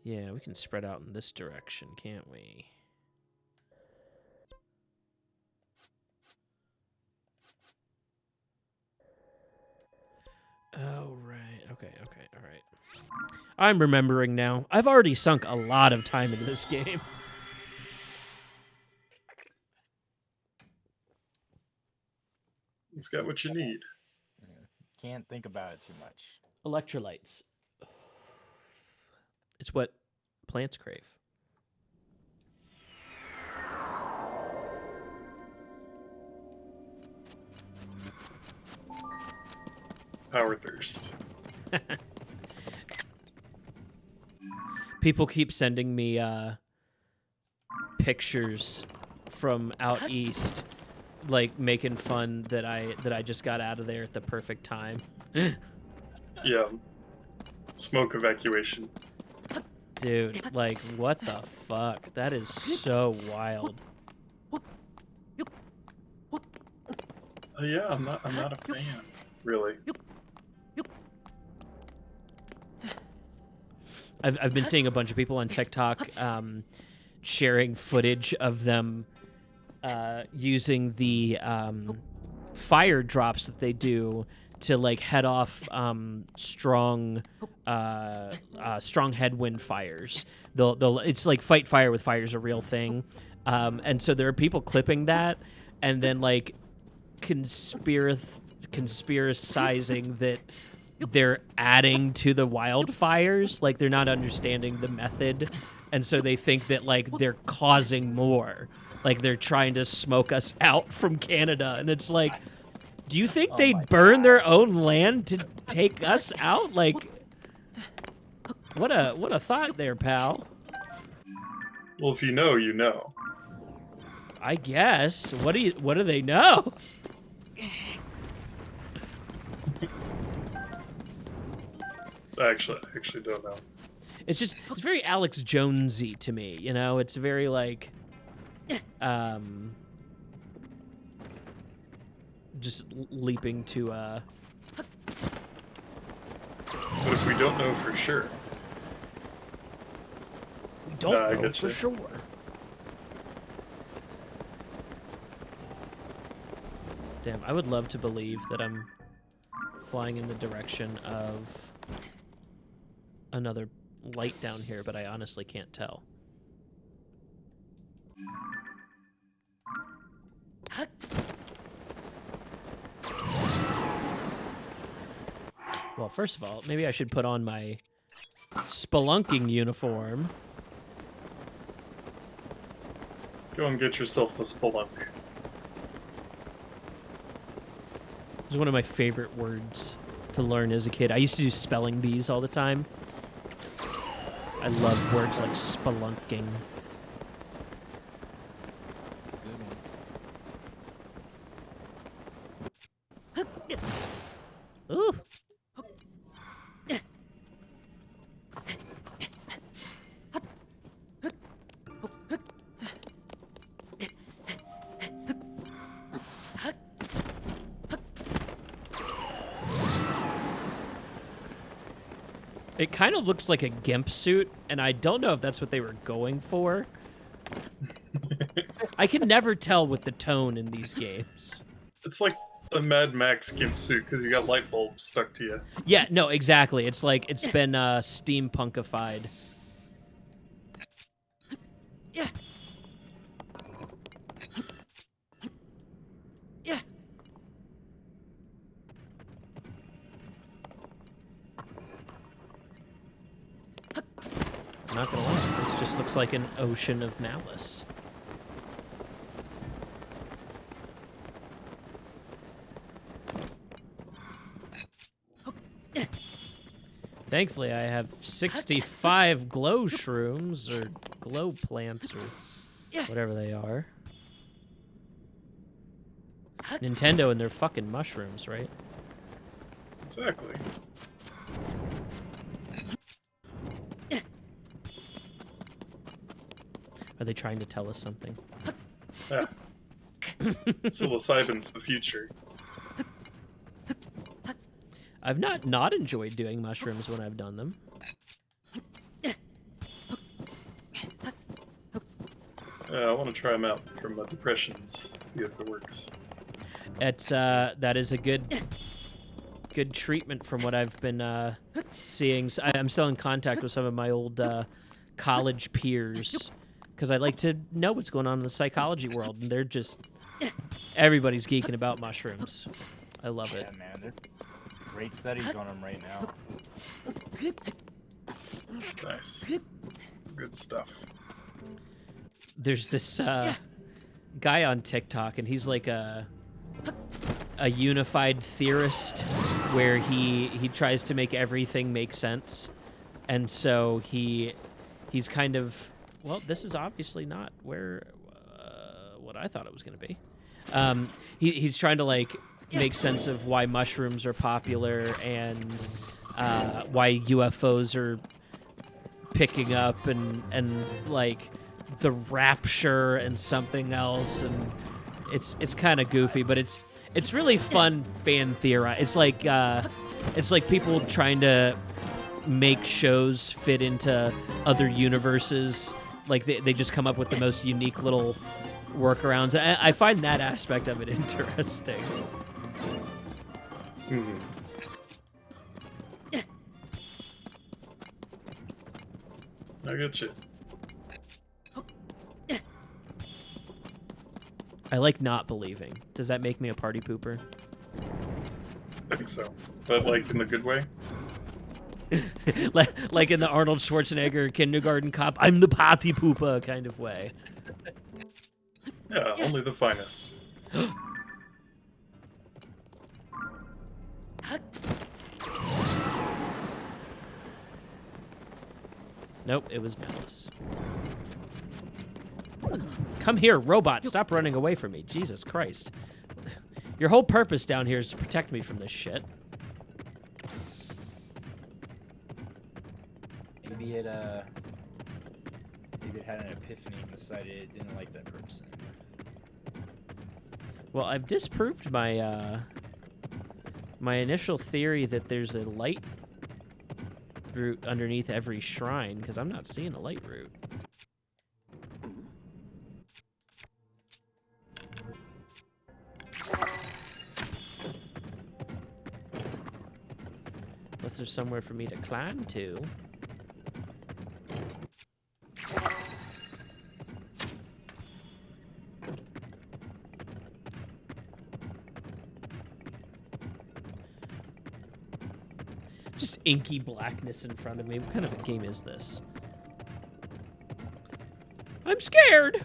Yeah, we can spread out in this direction, can't we? Oh, right. Okay, all right. I'm remembering now. I've already sunk a lot of time into this game. It's got what you need. Can't think about it too much. Electrolytes. It's what plants crave. Power thirst. People keep sending me pictures from out east, like making fun that I just got out of there at the perfect time. Yeah. Smoke evacuation. Dude, like what the fuck? That is so wild. Yeah, I'm not a fan, really. I've been seeing a bunch of people on TikTok sharing footage of them using the fire drops that they do to like head off strong headwind fires. It's like fight fire with fire is a real thing, and so there are people clipping that and then like conspiracizing that they're adding to the wildfires, like they're not understanding the method, and so they think that like they're causing more, like they're trying to smoke us out from Canada, and it's like, do you think they'd burn their own land to take us out? Like, what a thought there, pal. Well, if you know, you know. I guess. What do they know? I actually don't know. It's very Alex Jonesy to me, you know? It's very just leaping to But if we don't know for sure. we don't I know get for you. sure. Damn, I would love to believe that I'm flying in the direction of another light down here, but I honestly can't tell. Well, first of all, maybe I should put on my spelunking uniform. Go and get yourself a spelunk. It was one of my favorite words to learn as a kid. I used to do spelling bees all the time. I love words like spelunking. Ooh. It kind of looks like a GIMP suit, and I don't know if that's what they were going for. I can never tell with the tone in these games. It's like a Mad Max gimp suit because you got light bulbs stuck to you. Yeah, no, exactly. It's like it's been steampunkified. Yeah. Yeah. Not gonna lie, this just looks like an ocean of malice. Thankfully, I have 65 glow shrooms, or glow plants, or whatever they are. Nintendo and their fucking mushrooms, right? Exactly. Are they trying to tell us something? Yeah. Psilocybin's the future. I've not enjoyed doing mushrooms when I've done them. I want to try them out from depressions, see if it works. It's that is a good treatment from what I've been seeing. So I'm still in contact with some of my old college peers because I like to know what's going on in the psychology world, and they're just everybody's geeking about mushrooms. I love it. Yeah, man. There's great studies on them right now. Nice. Good stuff. There's this guy on TikTok, and he's like a unified theorist where he tries to make everything make sense. And so he's kind of, well, this is obviously not where what I thought it was going to be. He's trying to like make sense of why mushrooms are popular and why UFOs are picking up and like the rapture and something else, and it's kind of goofy, but it's really fun fan theory. It's like people trying to make shows fit into other universes. Like they just come up with the most unique little workarounds. I find that aspect of it interesting. Mm-hmm. I get you. I like not believing. Does that make me a party pooper? I think so. But like in the good way? like in the Arnold Schwarzenegger kindergarten cop, I'm the party pooper kind of way. Yeah, only the finest. Nope, it was malice. Come here, robot. Stop running away from me. Jesus Christ. Your whole purpose down here is to protect me from this shit. Maybe it had an epiphany and decided it didn't like that person. Well, I've disproved my my initial theory that there's a light root underneath every shrine, because I'm not seeing a light root. Unless there's somewhere for me to climb to. Just inky blackness in front of me. What kind of a game is this? I'm scared!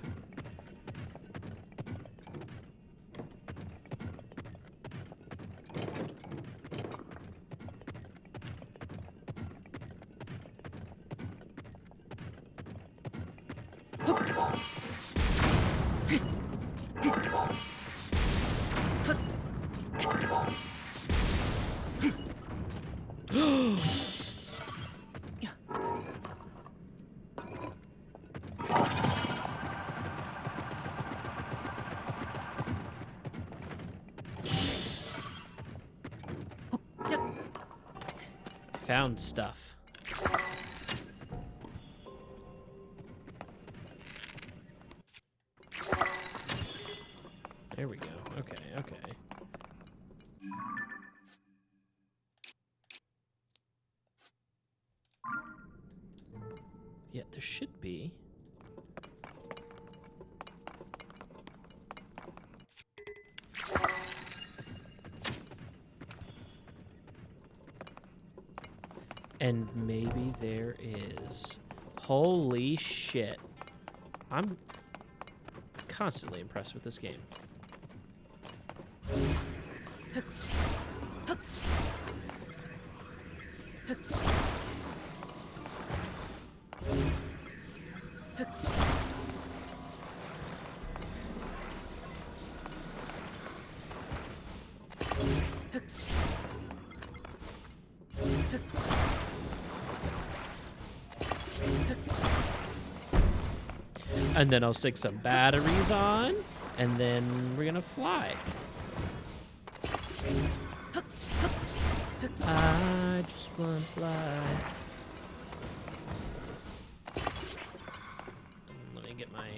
Found stuff. There we go. Okay, okay. Yeah, there should be. And maybe there is. Holy shit. I'm constantly impressed with this game. And then I'll stick some batteries on, and then we're gonna fly. I just wanna fly. Let me get my...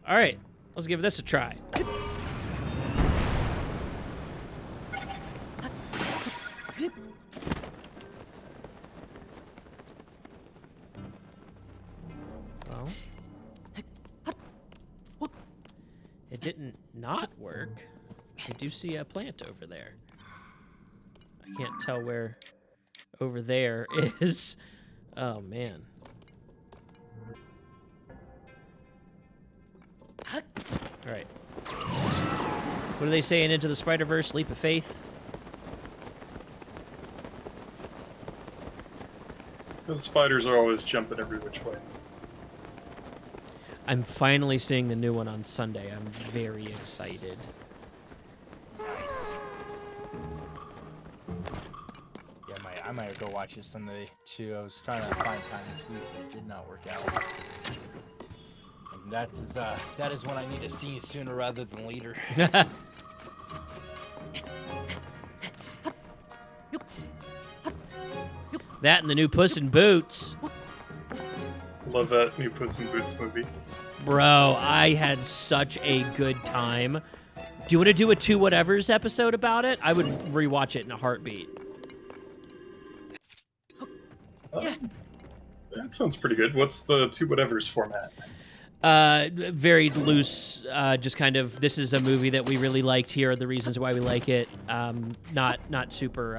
All right, let's give this a try. It didn't not work. I do see a plant over there. I can't tell where over there is. Oh, man. All right. What are they saying Into the Spider-Verse? Leap of faith? The spiders are always jumping every which way. I'm finally seeing the new one on Sunday. I'm very excited. Yeah, I might go watch it Sunday too. I was trying to find time this week, but it did not work out. And that is when I need to see sooner rather than later. That and the new Puss in Boots. Love that new Puss in Boots movie. Bro, I had such a good time. Do you want to do a Two Whatevers episode about it? I would rewatch it in a heartbeat. That sounds pretty good. What's the Two Whatevers format? Very loose, just kind of, this is a movie that we really liked. Here are the reasons why we like it. Not super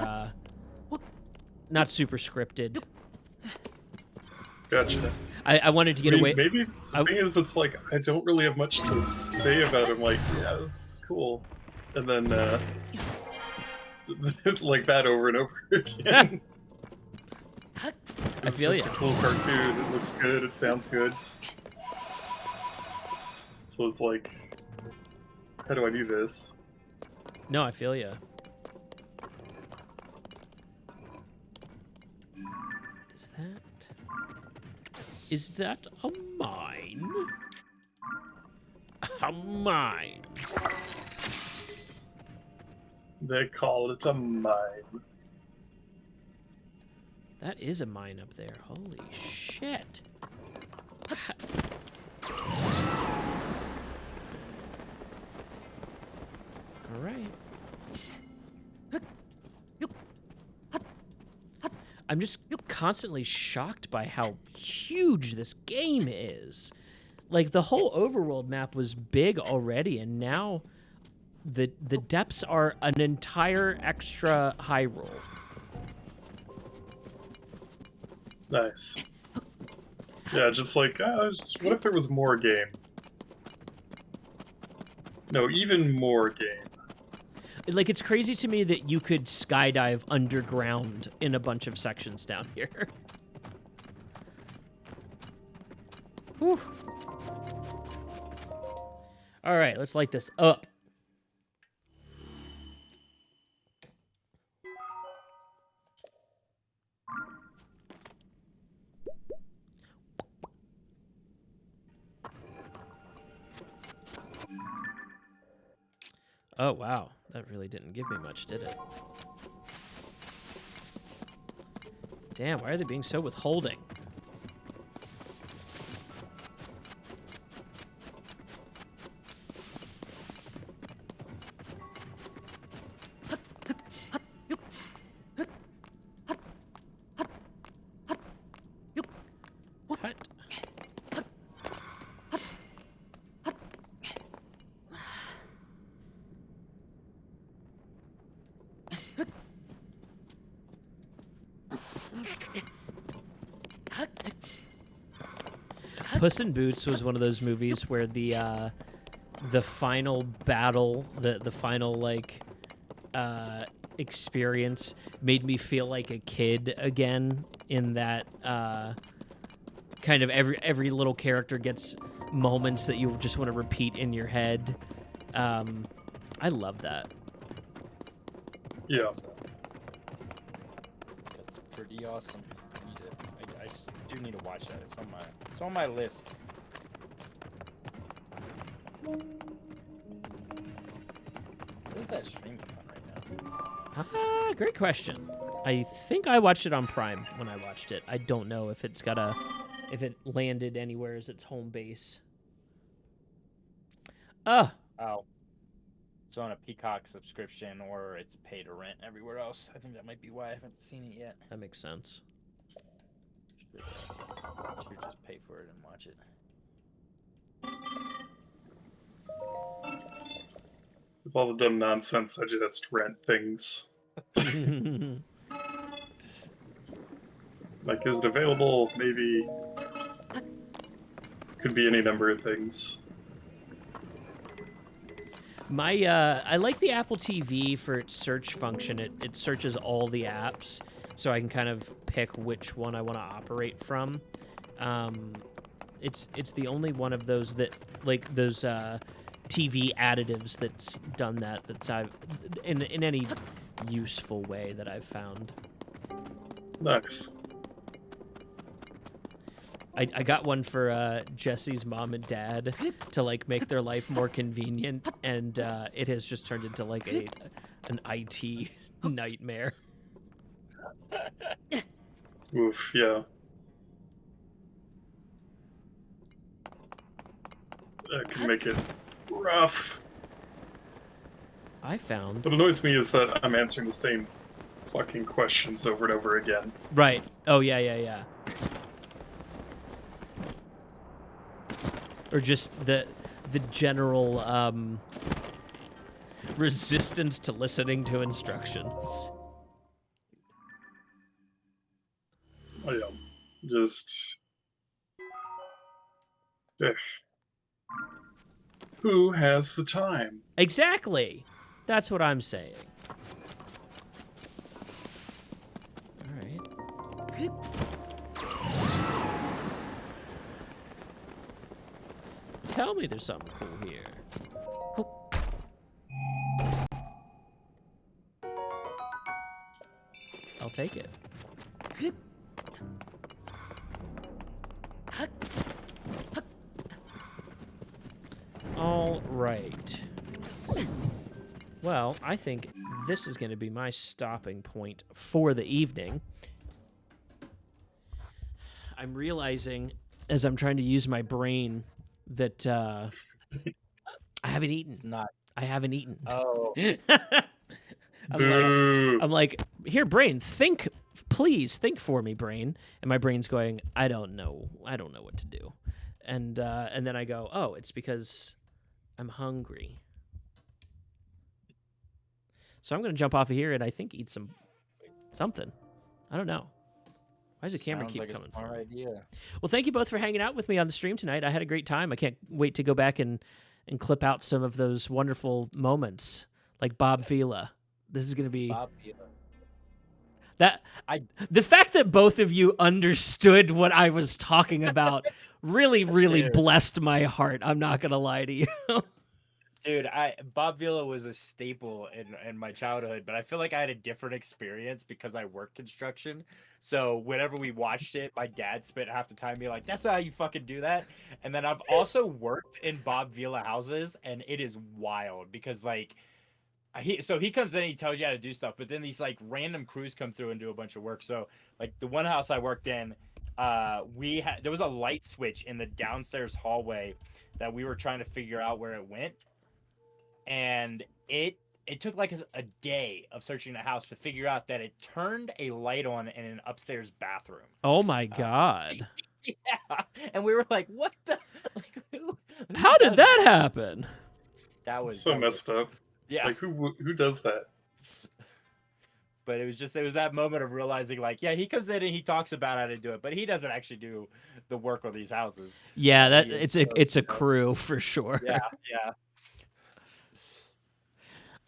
scripted. Gotcha. I wanted to get away. Maybe the thing is, it's like I don't really have much to say about him. Like, yeah, this is cool, and then like that over and over again. I feel just a cool cartoon. It looks good. It sounds good. So it's like, how do I do this? No, I feel ya. Is that? Is that a mine? A mine. They call it a mine. That is a mine up there. Holy shit. All right. I'm just constantly shocked by how huge this game is. Like, the whole overworld map was big already, and now the depths are an entire extra high roll. Nice. Yeah, just like, what if there was more game? No, even more game. Like, it's crazy to me that you could skydive underground in a bunch of sections down here. Whew. All right, let's light this up. Oh, wow. That really didn't give me much, did it? Damn, why are they being so withholding? What? Puss in Boots was one of those movies where the final battle, the final like experience made me feel like a kid again. In that kind of every little character gets moments that you just want to repeat in your head. I love that. Yeah. That's pretty awesome. I do need to watch that. It's on my list. What is that streaming on right now? Great question. I think I watched it on Prime when I watched it. I don't know if it's got if it landed anywhere as its home base. Oh. It's on a Peacock subscription or it's pay to rent everywhere else. I think that might be why I haven't seen it yet. That makes sense. Should just pay for it and watch it. With all the dumb nonsense, I just rent things. Like, is it available? Maybe. Could be any number of things. I like the Apple TV for its search function. It searches all the apps, so I can kind of pick which one I want to operate from. It's the only one of those that, like, those TV additives that's done that I've in any useful way that I've found. Nice. I got one for Jesse's mom and dad to like make their life more convenient, and it has just turned into like an IT nightmare. Oof, yeah. That can make it rough. I found What annoys me is that I'm answering the same fucking questions over and over again. right. Oh yeah. Or just the general resistance to listening to instructions. Oh, yeah. Just. Ugh. Who has the time? Exactly. That's what I'm saying. All right. Tell me there's something cool here. I'll take it. All right. Well, I think this is going to be my stopping point for the evening. I'm realizing, as I'm trying to use my brain, that I haven't eaten. It's not. I haven't eaten. Oh. Boo. I'm like, here, brain, think, please think for me, brain. And my brain's going, I don't know what to do. And then I go, oh, it's because I'm hungry. So I'm gonna jump off of here and I think eat something. I don't know. Why does the camera Sounds keep like coming? a smart idea. Well, thank you both for hanging out with me on the stream tonight. I had a great time. I can't wait to go back and clip out some of those wonderful moments, like Bob Vila. This is gonna be Bob Vila. the fact that both of you understood what I was talking about really, really Dude. blessed my heart. I'm not gonna lie to you. Dude, Bob Vila was a staple in my childhood, but I feel like I had a different experience because I worked construction. So whenever we watched it, my dad spent half the time being like, "That's not how you fucking do that." And then I've also worked in Bob Vila houses, and it is wild because like he comes in and he tells you how to do stuff, but then these like random crews come through and do a bunch of work. So like the one house I worked in, there was a light switch in the downstairs hallway that we were trying to figure out where it went. And it took like a day of searching the house to figure out that it turned a light on in an upstairs bathroom. Oh my god! Yeah, and we were like, "What the? Like, who How did does that happen? That was So messed up. Yeah, Like who does that? but it was that moment of realizing, like, yeah, he comes in and he talks about how to do it, but he doesn't actually do the work on these houses. Yeah, that He it's is a crew for sure. Yeah, yeah.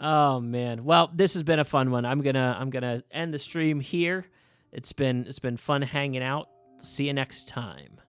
Oh man. Well, this has been a fun one. I'm gonna end the stream here. It's been fun hanging out. See you next time.